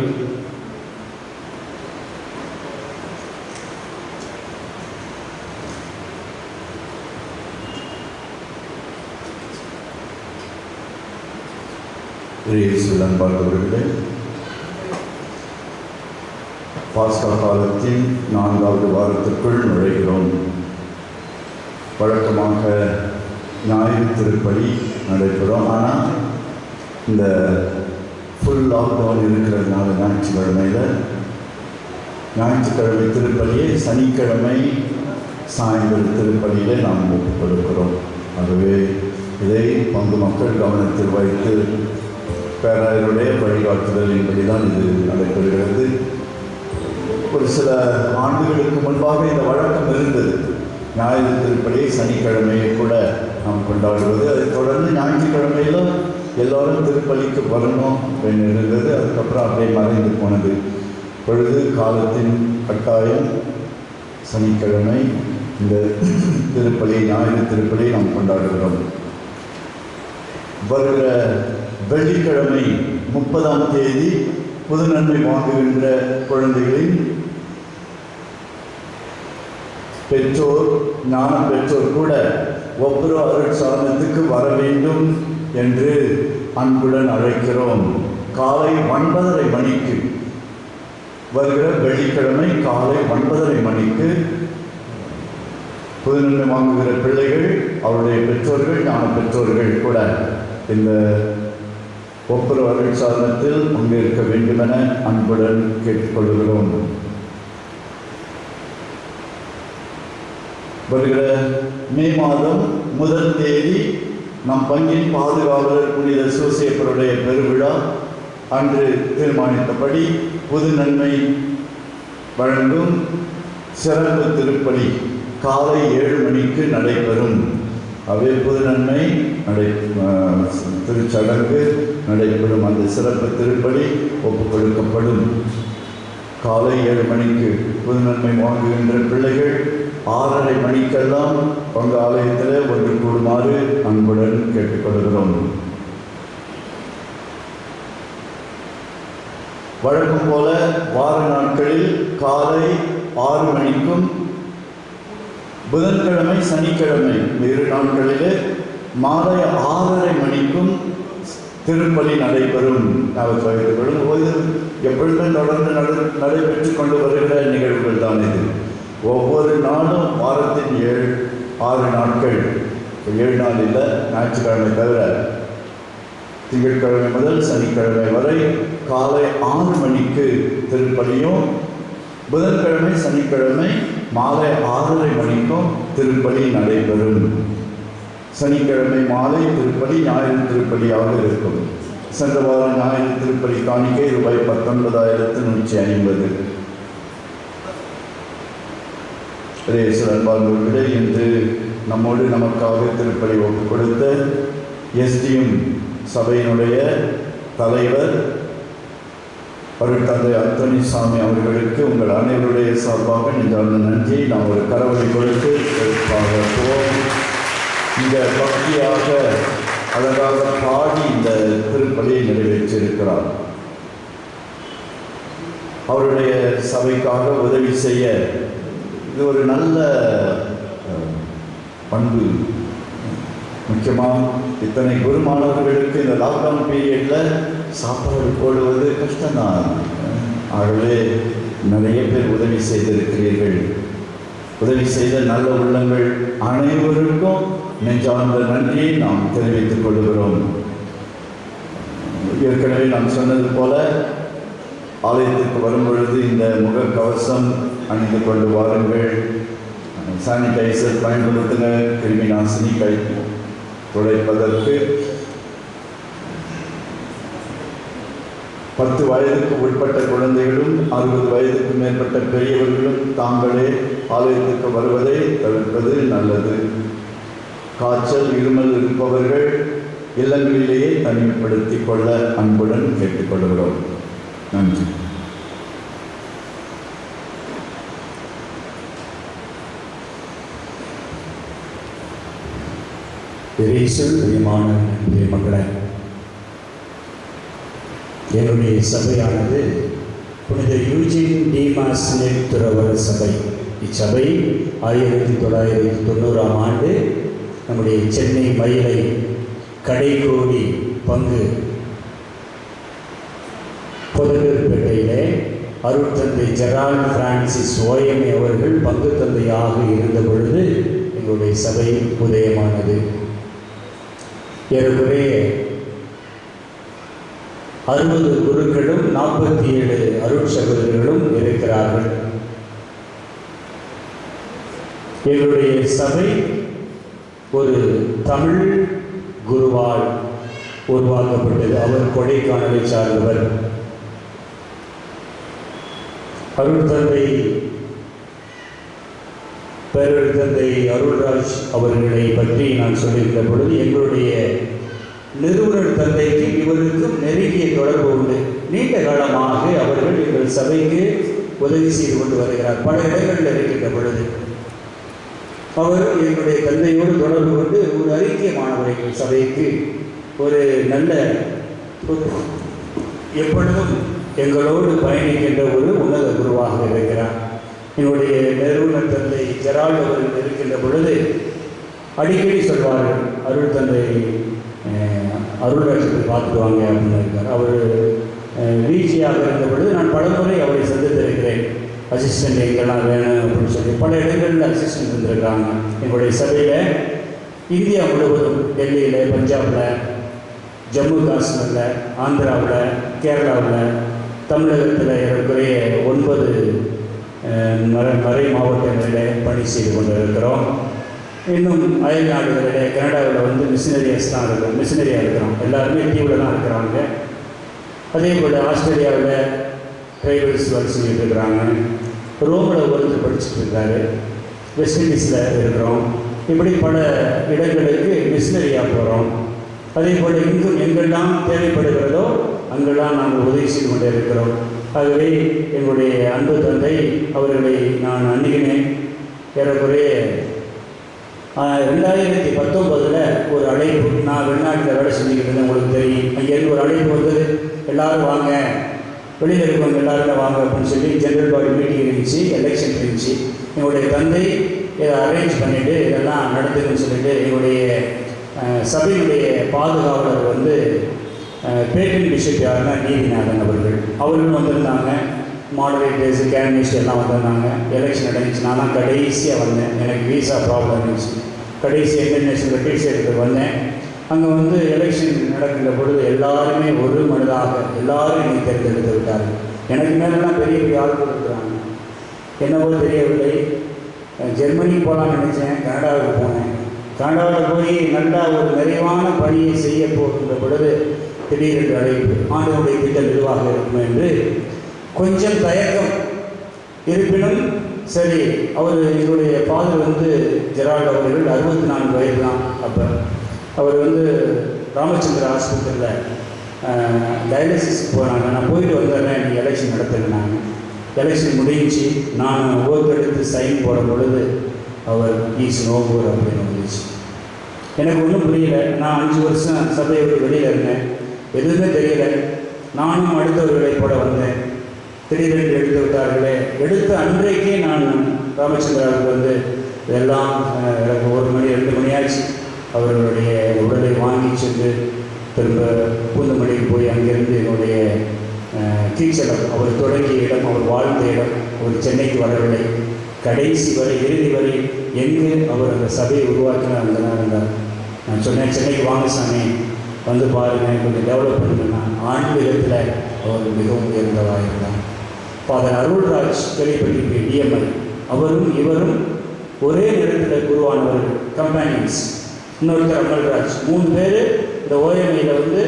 அன்பார்ந்தவர்களே, பாஸ்கா காலத்தின் 4வது வாரத்திற்குள் நுழைகிறோம். வழக்கமாக ஞாயிறு திருப்பலி நடைபெறும். ஆனால் இந்த ஃபுல் லாக்டவுன் இருக்கிறதுனால ஞாயிற்றுக்கிழமை திருப்பலியை சனிக்கிழமை சாயந்தர திருப்பலியில் நாம் ஒப்புக் கொடுக்கிறோம். ஆகவே இதை பங்கு மக்கள் கவனத்தில் வைத்து பேராயருடைய வழிகாட்டுதலின்படி தான் இது நடைபெறுகிறது. ஒரு சில ஆண்டுகளுக்கு முன்பாக இந்த வழக்கம் இருந்தது. ஞாயிறு திருப்பலியை சனிக்கிழமையை கூட நாம் கொண்டாடுவது. அதை தொடர்ந்து ஞாயிற்றுக்கிழமையிலும் எல்லோரும் திருப்பலிக்கு வரணும் அப்படின்னு இருந்தது. அதுக்கப்புறம் அப்படியே மறைந்து போனது. பொழுது காலத்தின் கட்டாயம் சனிக்கிழமை இந்த திருப்பலி ஞாயிறு திருப்பலியை நாம் கொண்டாடுகிறோம். வருகிற வெள்ளிக்கிழமை 30ஆம் தேதி புது நன்மை வாங்குகின்ற குழந்தைகளின் பெற்றோர் ஞான பெற்றோர் கூட ஒவ்வொரு அருள் சாதனத்துக்கு வர வேண்டும் என்று அன்புடன் அழைக்கிறோம். காலை 9:30 மணிக்கு வருகிற வெள்ளிக்கிழமை காலை 9:30 மணிக்கு புது நன்மை வாங்குகிற பிள்ளைகள் அவருடைய பெற்றோர்கள் ஞான பெற்றோர்கள் கூட இந்த ஒவ்வொரு அருள் சாதனத்தில் பங்கேற்க வேண்டுமென அன்புடன் கேட்டுக்கொள்கிறோம். வருகிற மே மாதம் 1 தேதி நம் பங்கின் பாதுகாவலர் புனித சூசேப்பருடைய பெருவிழா அன்று தீர்மானித்தபடி புது நன்மை வழங்கும் சிறப்பு திருப்பலி காலை 7 மணிக்கு நடைபெறும். அவை புது நன்மை திருச்சடங்கு நடைபெறும். அந்த சிறப்பு திருப்பலி ஒப்புக் கொடுக்கப்படும். காலை 7 மணிக்கு புது நன்மை வாங்குகின்ற பிள்ளைகள் 6:30 மணிக்கெல்லாம் பங்கு ஆலயத்தில் ஒன்று கூடுமாறு அன்புடன் கேட்டுக்கொள்கிறோம். வழக்கம் போல வார நாட்களில் காலை 6 மணிக்கும் புதன்கிழமை சனிக்கிழமை இரு நாட்களிலே மாலை 6:30 மணிக்கும் திருப்பலி நடைபெறும். இது எப்பொழுதும் தொடர்ந்து நடைபெற்று கொண்டு வருகிற நிகழ்வுகள் தான் இது. ஒவ்வொரு நாளும் வாரத்தின் 6 நாட்கள், 7 நாள் இல்லை, ஞாயிற்றுக்கிழமை தவிர திங்கட்கிழமை முதல் சனிக்கிழமை வரை காலை 6 மணிக்கு திருப்பலியும், புதன்கிழமை சனிக்கிழமை மாலை 6:30 மணிக்கும் திருப்பலி நடைபெறும். சனிக்கிழமை மாலை திருப்பலி ஞாயிறு திருப்பலியாக இருக்கும். சென்ற வாரம் ஞாயிறு திருப்பலி காணிக்கை ரூபாய் 19,150. அன்பார்ந்தவர்களே, இன்று நம்மோடு நமக்காக திருப்பலி ஒப்புக் கொடுத்த எஸ்டிஎம் சபையினுடைய தலைவர் அருட்தந்தை அந்தோனி சாமி அவர்களுக்கு உங்கள் அனைவருடைய சார்பாக நெஞ்சார்ந்த நன்றி. நாம் ஒரு கரவொலி கொடுத்து பார்ப்போம். இந்த பக்தியாக அழகாக பாடி இந்த திருப்பலியை நிறைவேற்றியிருக்கிறார். அவருடைய சபைக்காக உதவி செய்ய இது ஒரு நல்ல பண்பு. முக்கியமாக இத்தனை குருமானவர்களுக்கு இந்த லாக்டவுன் பீரியடில் சாப்பாடு போடுவது கஷ்டம்தான். ஆகவே நிறைய பேர் உதவி செய்திருக்கிறீர்கள். உதவி செய்த நல்ல உள்ளங்கள் அனைவருக்கும் நெஞ்சார்ந்த நன்றியை நாம் தெரிவித்துக் கொள்கிறோம். ஏற்கனவே நான் சொன்னது போல ஆலயத்திற்கு வரும் பொழுது இந்த முகக்கவசம் அணிந்து கொண்டு வாருங்கள். சானிடைசர் பயன்படுத்துங்க. கிருமி நாசினி கை துடைப்பதற்கு 10 வயதுக்கு உட்பட்ட குழந்தைகளும் 60 வயதுக்கு மேற்பட்ட பெரியவர்களும் தாங்களே ஆலயத்துக்கு வருவதை தவிர்ப்பது நல்லது. காய்ச்சல் இருமல் இருப்பவர்கள் இல்லங்களிலேயே தனிமைப்படுத்திக் கொள்ள அன்புடன் கேட்டுக்கொள்கிறோம். நன்றி. பிரியமான மக்களை, என்னுடைய சபையானது புனித யூஜின் டிமாஸ் துறவர சபை. இச்சபை 1990ஆம் ஆண்டு நம்முடைய சென்னை மயிலை கடைக்கோடி பங்கு பொதுப்பேட்டையிலே அருட்தந்தை ஜெரால்ட் பிரான்சிஸ் ஓஎம்ஏ அவர்கள் பங்கு தந்தையாக இருந்த பொழுது எங்களுடைய சபை உதயமானது. ஏறக்குறைய 60 குருக்களும் 47 அருட்சகோதரர்களும் இருக்கிறார்கள். எங்களுடைய சபை ஒரு தமிழ் குருவால் உருவாக்கப்பட்டது. அவர் கொடைக்கானலை சார்ந்தவர். அருட்தந்தை பேரருட்தந்தை அருள்ராஜ் அவர்களை பற்றி நான் சொல்லியிருந்த பொழுது எங்களுடைய நிறுவனர் தந்தைக்கு இவருக்கும் நெருங்கிய தொடர்பு உண்டு. நீண்ட காலமாக அவர்கள் எங்கள் சபைக்கு உதவி செய்து கொண்டு வருகிறார். பல இடங்களில் இருக்கின்ற பொழுது அவர் எங்களுடைய தந்தையோடு தொடர்பு கொண்டு ஒரு அறிக்கையமானவர் எங்கள் சபைக்கு ஒரு நல்ல எப்பொழுதும் எங்களோடு பயணிக்கின்ற ஒரு உன்னத குருவாக இருக்கிறார். என்னுடைய நிறுவனர் தந்தை ஜெரால்ட் அவர்கள் இருக்கின்ற பொழுது அடிக்கடி சொல்வார்கள், அருள் தந்தை அருள்ராஜத்தை பார்த்துட்டு வாங்க அப்படின்னு இருக்கார். அவர் வீழ்ச்சியாக இருந்த பொழுது நான் பலமுறை அவரை சந்தித்திருக்கிறேன். அசிஸ்டண்ட் எங்கெல்லாம் வேணும் அப்படின்னு சொல்லி பல இடங்களில் அசிஸ்டண்ட் இருந்திருக்காங்க. எங்களுடைய சபையில் இந்தியா முழுவதும் டெல்லியில், பஞ்சாபில், ஜம்மு காஷ்மீரில், ஆந்திராவில், கேரளாவில், தமிழகத்தில் ஏறக்குறைய 9 மறை மாவட்டங்களில் பணி செய்து கொண்டு இருக்கிறோம். இன்னும் அயல் நாடுகளில் கனடாவில் வந்து மிஷினரியாக இருக்கிறோம். எல்லாருமே தீவில் தான் இருக்கிறாங்க. அதே போல் ஆஸ்திரேலியாவில் ட்ரைபல்ஸ் வேலை செஞ்சுட்டு இருக்கிறாங்க. ரோமில் ஒருத்தர் படிச்சுட்டு இருக்காரு. வெஸ்ட் இண்டீஸில் இருக்கிறோம். இப்படி பல இடங்களுக்கு மிஷினரியாக போகிறோம். அதே போல் இங்கும் எங்கெல்லாம் தேவைப்படுகிறதோ அங்கெல்லாம் நாங்கள் உதவி செய்து கொண்டே இருக்கிறோம். ஆகவே எங்களுடைய அன்பு தந்தை அவர்களை நான் அணுகினேன். ஏறக்குறைய 2019 ஒரு அழைப்பு. நான் வெளிநாட்டில் வேலை செஞ்சுக்கிட்டு இருந்தேன், உங்களுக்கு தெரியும். அங்கேருந்து ஒரு அழைப்பு வந்தது, எல்லோரும் வாங்க, வெளியில் இருக்கவங்க எல்லாருமே வாங்க அப்படின்னு சொல்லி ஜென்ரல் பாடி மீட்டிங் இருந்துச்சு, எலெக்ஷன் இருந்துச்சு. எங்களுடைய தந்தை இதை அரேஞ்ச் பண்ணிவிட்டு இதெல்லாம் நடத்துதுன்னு சொல்லிட்டு எங்களுடைய சபையினுடைய பாதுகாவலர் வந்து பேட்டன் பிஷப் யாருன்னா நீதிநாதன் அவர்களும் வந்திருந்தாங்க. மாடரேட்டர்ஸ், கேண்டிடேட்ஸ் எல்லாம் வந்திருந்தாங்க. எலெக்ஷன் நடந்துச்சு. நான் தான் கடைசியாக வந்தேன். எனக்கு வீசா ப்ராப்ளம் இருந்துச்சு. கடைசி இன்டர்நேஷ்னல் ரெட்டீஸ் எடுத்து வந்தேன். அங்கே வந்து எலெக்ஷன் நடக்கின்ற பொழுது எல்லாருமே ஒரு மனதாக எல்லாரும் என்னை தேர்ந்தெடுத்து விட்டார்கள். எனக்கு மேலெல்லாம் பெரிய பெரிய ஆட்கள் இருக்கிறாங்க. என்னவோ தெரியவில்லை. ஜெர்மனி போகலான்னு நினச்சேன், கனடாவுக்கு போனேன். கனடாவில் போய் நல்லா ஒரு நிறைவான பணியை செய்ய போகின்ற பொழுது திடீரென்று அழைப்பு, ஆண்டவருடைய திட்டம் நிர்வாக இருக்கும் என்று கொஞ்சம் தயக்கம். இருப்பினும் சரி, அவர் எங்களுடைய ஃபாதர் வந்து ஜெரால்ட் அவர்கள் 64 வயது தான். அப்போ அவர் வந்து ராமச்சந்திர ஆஸ்பத்திரியில் டயாலிசிஸ் போனாங்க. நான் போயிட்டு வந்துடுறேன், நீங்கள் எலெக்ஷன் நடத்துனாங்க. எலெக்ஷன் முடிஞ்சு நான் ஓட்டெடுத்து சைன் போடும் பொழுது அவர் ஈஸ் நோபூர் அப்படின்னு வந்துச்சு. எனக்கு ஒன்றும் புரியல. நான் 5 வருஷம் சபையை விட்டு வெளியில் இருந்தேன், எதுவுமே தெரியல. நானும் அடுத்தவர்களை போட வந்தேன். திடீரென்று எடுத்து விட்டார்களே. எடுத்த அன்றைக்கே நான் ராமச்சந்திராவுக்கு வந்து இதெல்லாம் எனக்கு 1 மணி 2 மணி ஆச்சு. அவர்களுடைய உடலை வாங்கி சென்று திரும்ப பூந்தமல்லிக்கு போய் அங்கிருந்து என்னுடைய கீழ்ச்சலம், அவர் தொடங்கிய இடம், அவர் வாழ்ந்த இடம், அவர் சென்னைக்கு வரவில்லை. கடைசி வரை, இறுதி வரை எங்கு அவர் அந்த சபையை உருவாக்கினார் அங்கே தான் இருந்தார். நான் சொன்னேன், சென்னைக்கு வாங்க சாமி, வந்து பாருங்கள், கொஞ்சம் டெவலப் பண்ணுங்கன்னா. ஆன்மீகத்தில் அவர் மிகவும் உயர்ந்ததாக இருந்தார். ஃபாதர் அருள்ராஜ் கேள்விப்பட்டிருப்பேன், டிஎம்ஐ. அவரும் இவரும் ஒரே நேரத்தில் குருவானவர்கள், கம்பேனியன்ஸ். இன்னொருத்தர் அமல்ராஜ். 3 பேர் இந்த ஓஎம்ஐயில் வந்து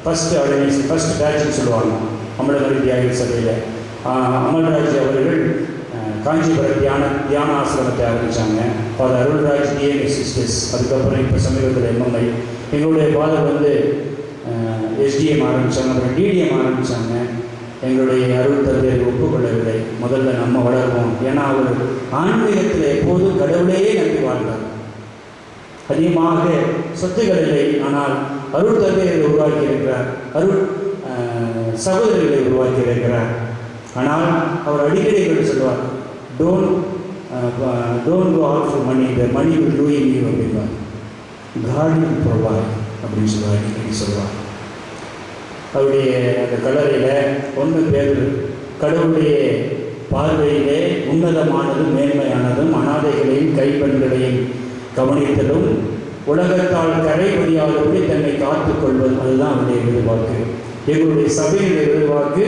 ஃபஸ்ட் ஆர்கனைசேஷன், ஃபஸ்ட் பேட்ச்னு சொல்லுவாங்க அமலமரி தியாகி சபையில். அமல்ராஜ் அவர்கள் காஞ்சிபுரம் தியான ஆசிரமத்தை ஆரம்பித்தாங்க. Father Arulraj TMI sisters. அதுக்கப்புறம் இப்போ சமீபத்தில் எம்எம்ஐ. எங்களுடைய ஃபாதர் வந்து எஸ்டிஎம் ஆரம்பித்தாங்க, அப்புறம் டிடிஎம் ஆரம்பித்தாங்க. எங்களுடைய அருள் தந்தையை ஒப்புக்கொள்ளவில்லை. முதல்ல நம்ம வளர்வோம். ஏன்னா அவர் ஆன்மீகத்தில் எப்போதும் கடவுளையே நம்பி வாழ்ந்தார். அதிகமாக சொத்துக்கள் இல்லை, ஆனால் அருள் தந்தையை உருவாக்கி இருக்கிறார், அருள் சகோதரிகளை உருவாக்கி இருக்கிறார். ஆனால் அவர் அடிக்கடி சொல்லுவார், don't go all for money, the money will do in you அப்படின்வார். காட் வில் ப்ரொவைட் அப்படின்னு சொல்லுவார், அடிக்கடி சொல்லுவார். அவருடைய அந்த கல்லறையில் 1 பேர் கடவுளுடைய பார்வையிலே உன்னதமானதும் மேன்மையானதும் அனாதைகளையும் கைப்பெண்களையும் கவனித்ததும் உலகத்தால் கரைபடியாதபடி தன்னை காத்துக் கொள்வது, அதுதான் அவருடைய எதிர்பார்க்கு. எங்களுடைய சபையுடைய எதிர்பார்க்கு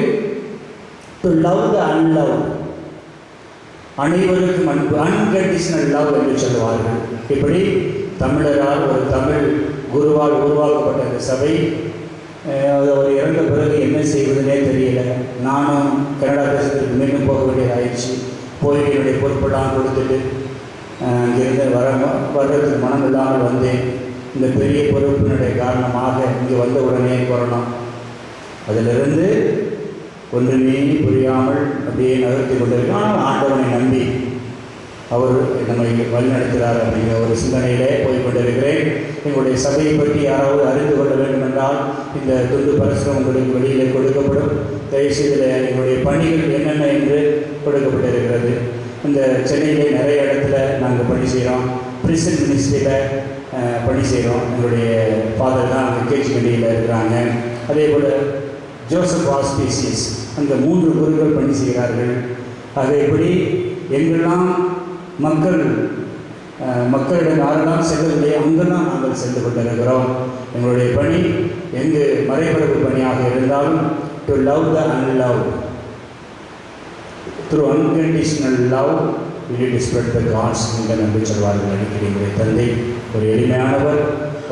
டு லவ் த அன்லவ், அனைவருக்கும் அன்பு, அன்கண்டிஷனல் லவ் என்று சொல்லுவார்கள். இப்படி தமிழரால் ஒரு தமிழ் குருவால் உருவாக்கப்பட்ட அந்த சபை அவர் இறந்த பிறகு என்ன செய்வதுனே தெரியல. நானும் கனடா தேசத்துக்கு மீண்டும் போக வேண்டியதாயிடுச்சு. போயிட்டு என்னுடைய பொறுப்பெல்லாம் கொடுத்துட்டு அங்கிருந்து வர்றதுக்கு மனம் இல்லாமல் வந்தேன். இந்த பெரிய பொறுப்பினுடைய காரணமாக இங்கே வந்த உடனே கொரோனா, அதிலிருந்து ஒன்றுமே புரியாமல் அப்படியே நகர்த்தி கொண்டிருக்கோம். ஆனால் ஆண்டவனை நம்பி அவர் நம்மை வழிநடத்துகிறார் அப்படிங்கிற ஒரு சிந்தனையிலே போய்கொண்டிருக்கிறேன். எங்களுடைய சபையை பற்றி யாராவது அறிந்து கொள்ள வேண்டும் என்றால் இந்த துண்டு பரிசுரம் உங்களுக்கு வெளியில் கொடுக்கப்படும். தயவுசெய்து எங்களுடைய பணிகள் என்னென்ன என்று கொடுக்கப்பட்டிருக்கிறது. இந்த சென்னையிலே நிறைய இடத்துல நாங்கள் பணி செய்கிறோம். பிரிசன் மினிஸ்ட்ரியில் பணி செய்கிறோம். எங்களுடைய ஃபாதர் தான் அங்கே கேஜிகண்டியில் இருக்கிறாங்க. அதே போல் ஜோசப் ஆஸ்பீசியஸ் அங்கே 3 குருக்கள் பணி செய்கிறார்கள். ஆக இப்படி எங்கெல்லாம் மக்களிடம் யாரெல்லாம் செல்லவில்லையோ அங்கெல்லாம் நாங்கள் சென்று கொண்டிருக்கிறோம். எங்களுடைய பணி எங்கு மறைபரப்பு பணியாக இருந்தாலும் to love the unlove, through unconditional love we need to spread the God's kingdom என்று சொல்வார்கள். அடிக்கடி எங்களுடைய தந்தை ஒரு எளிமையானவர்,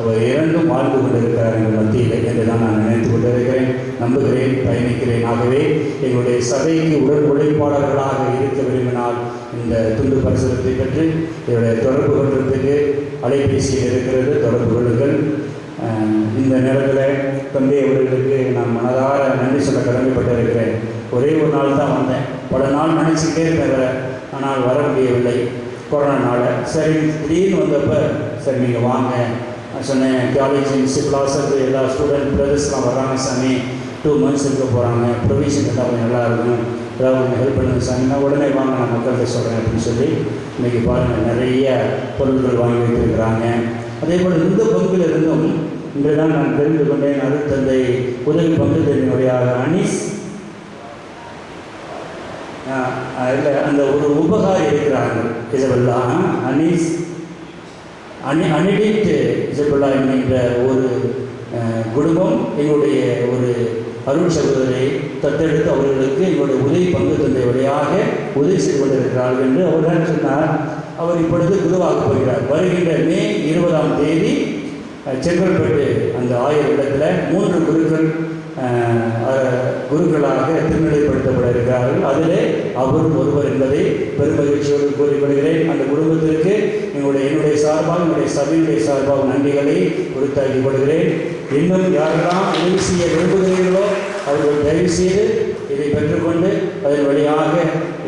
அவர் இறந்தும் வாழ்ந்து கொண்டிருக்கிறார் எங்கள் மத்தியில் என்று தான் நான் நினைத்து கொண்டிருக்கிறேன், நம்புகிறேன், பயணிக்கிறேன். ஆகவே எங்களுடைய சபைக்கு உடன் உழைப்பாளர்களாக இருக்க விரும்பினால் இந்த துண்டு பரிசுரத்தை பற்றி இதனுடைய தொடர்பு கொள்வதற்கு அலைபேசியில் இருக்கிறது, தொடர்பு கொள்ளுங்கள். இந்த நேரத்தில் தந்தை அவர்களுக்கு நான் மனதார நன்றி சொல்ல கடமைப்பட்டிருக்கிறேன். ஒரே ஒரு நாள் தான் வந்தேன், பல நாள் நினச்சிக்கிட்டே இருந்தேன், ஆனால் வர முடியவில்லை கொரோனானால. சரி திடீர்னு வந்தப்போ சரி நீங்கள் வாங்க சொன்னேன். காலேஜ் பிளாஸுக்கு எல்லா ஸ்டூடெண்ட் பிரதர்ஸ்லாம் வர்றாங்க சாமி, 2 months இருக்க போகிறாங்க, ப்ரொவிஷன் எல்லாம் கொஞ்சம் நல்லா இருக்கணும், ஏதாவது கொஞ்சம் ஹெல்ப் பண்ணுங்க சாமி. நான் உடனே வாங்க, நான் மக்கள்கிட்ட சொல்கிறேன் அப்படின்னு சொல்லி இன்றைக்கி பாருங்கள் நிறைய பொருட்கள் வாங்கி வைத்திருக்கிறாங்க. அதே போல் இந்த பங்கில் இருந்தும் இன்று தான் நான் தெரிந்து கொண்டேன், அருட்தந்தை உதவி பங்கு தந்தையினுடைய அனீஸ் அதில் அந்த ஒரு உபகாரி இருக்கிறார்கள் இசபெல்லா அனீஸ் அனிடிக்ட் இசபெல்லா என்கின்ற ஒரு குடும்பம் எங்களுடைய ஒரு அருள் சகோதரை தத்தெடுத்து அவர்களுக்கு எங்களுடைய உதவி பங்கு தந்தை வழியாக உதவி செய்து கொண்டிருக்கிறார்கள் என்று அவர்தான் சொன்னார். அவர் இப்பொழுது குருவாக போகிறார். வருகின்ற மே 20ஆம் தேதி செங்கல்பட்டு அந்த 1000 இடத்துல 3 குருக்களாக திருநிலைப்படுத்தப்பட இருக்கிறார்கள். அதிலே அவரும் ஒருவர் என்பதை பெருமகிழ்ச்சியோடு கூறிக்கொள்கிறேன். அந்த குடும்பத்திற்கு என்னுடைய சார்பாக, என்னுடைய சபையுடைய சார்பாக நன்றிகளை உரித்தாக்கிக் கொள்கிறேன். இன்னும் யாரெல்லாம் உதவி செய்ய விரும்புகிறீர்களோ அவர்கள் தயவு செய்து இதை பெற்றுக்கொண்டு அதன் வழியாக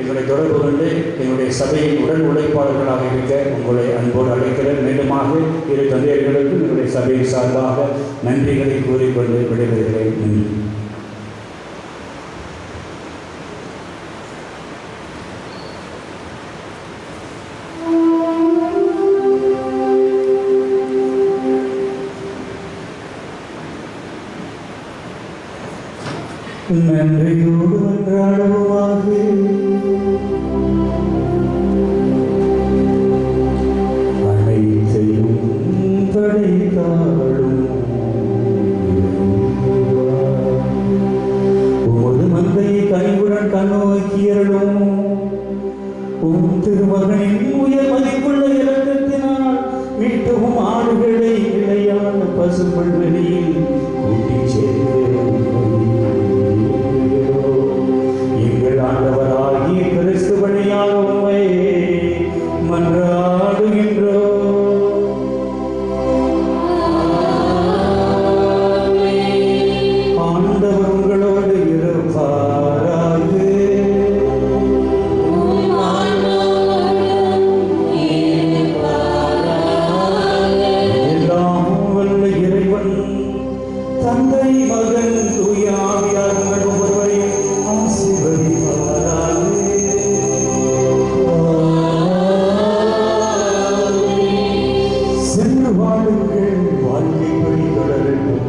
எங்களை தொடர்பு கொண்டு எங்களுடைய சபையின் உடல் உழைப்பாளர்களாக இருக்க உங்களை அன்போடு அழைக்கிறேன். மீண்டுமாக இரு தந்தையர்களுக்கும் எங்களுடைய சபையின் சார்பாக நன்றிகளை கூறிக்கொண்டு விடைபெறுகிறேன். நன்றி. நன்றியோடு அன்றாடுவாக அனைத்தையும் படைத்தாலும் உமது மந்தையை கனிவுடன் கண்ணோக்கியருளும். உம் திருமகனின் உயர் மதிப்புள்ள இரக்கத்தினால் மீட்டவும் ஆடுகளை நிலையான பசும்பல்வெளியில் கூட்டி சேர்த்து ஆண்டவராகிய கிறிஸ்து வழியாக உம்மை மன்றாடுகின்றோம். ஆண்டவர் உங்களோடு இருப்பாராக. எல்லாம் வல்ல இறைவன் தந்தை மகன் தூய ஆவியார் உங்கள் ஒவ்வொருவரையும் ஆசீர்வதிப்பாராக. சென்று வாழுங்கள், வாழ்க்கை வழி தொடரட்டும்.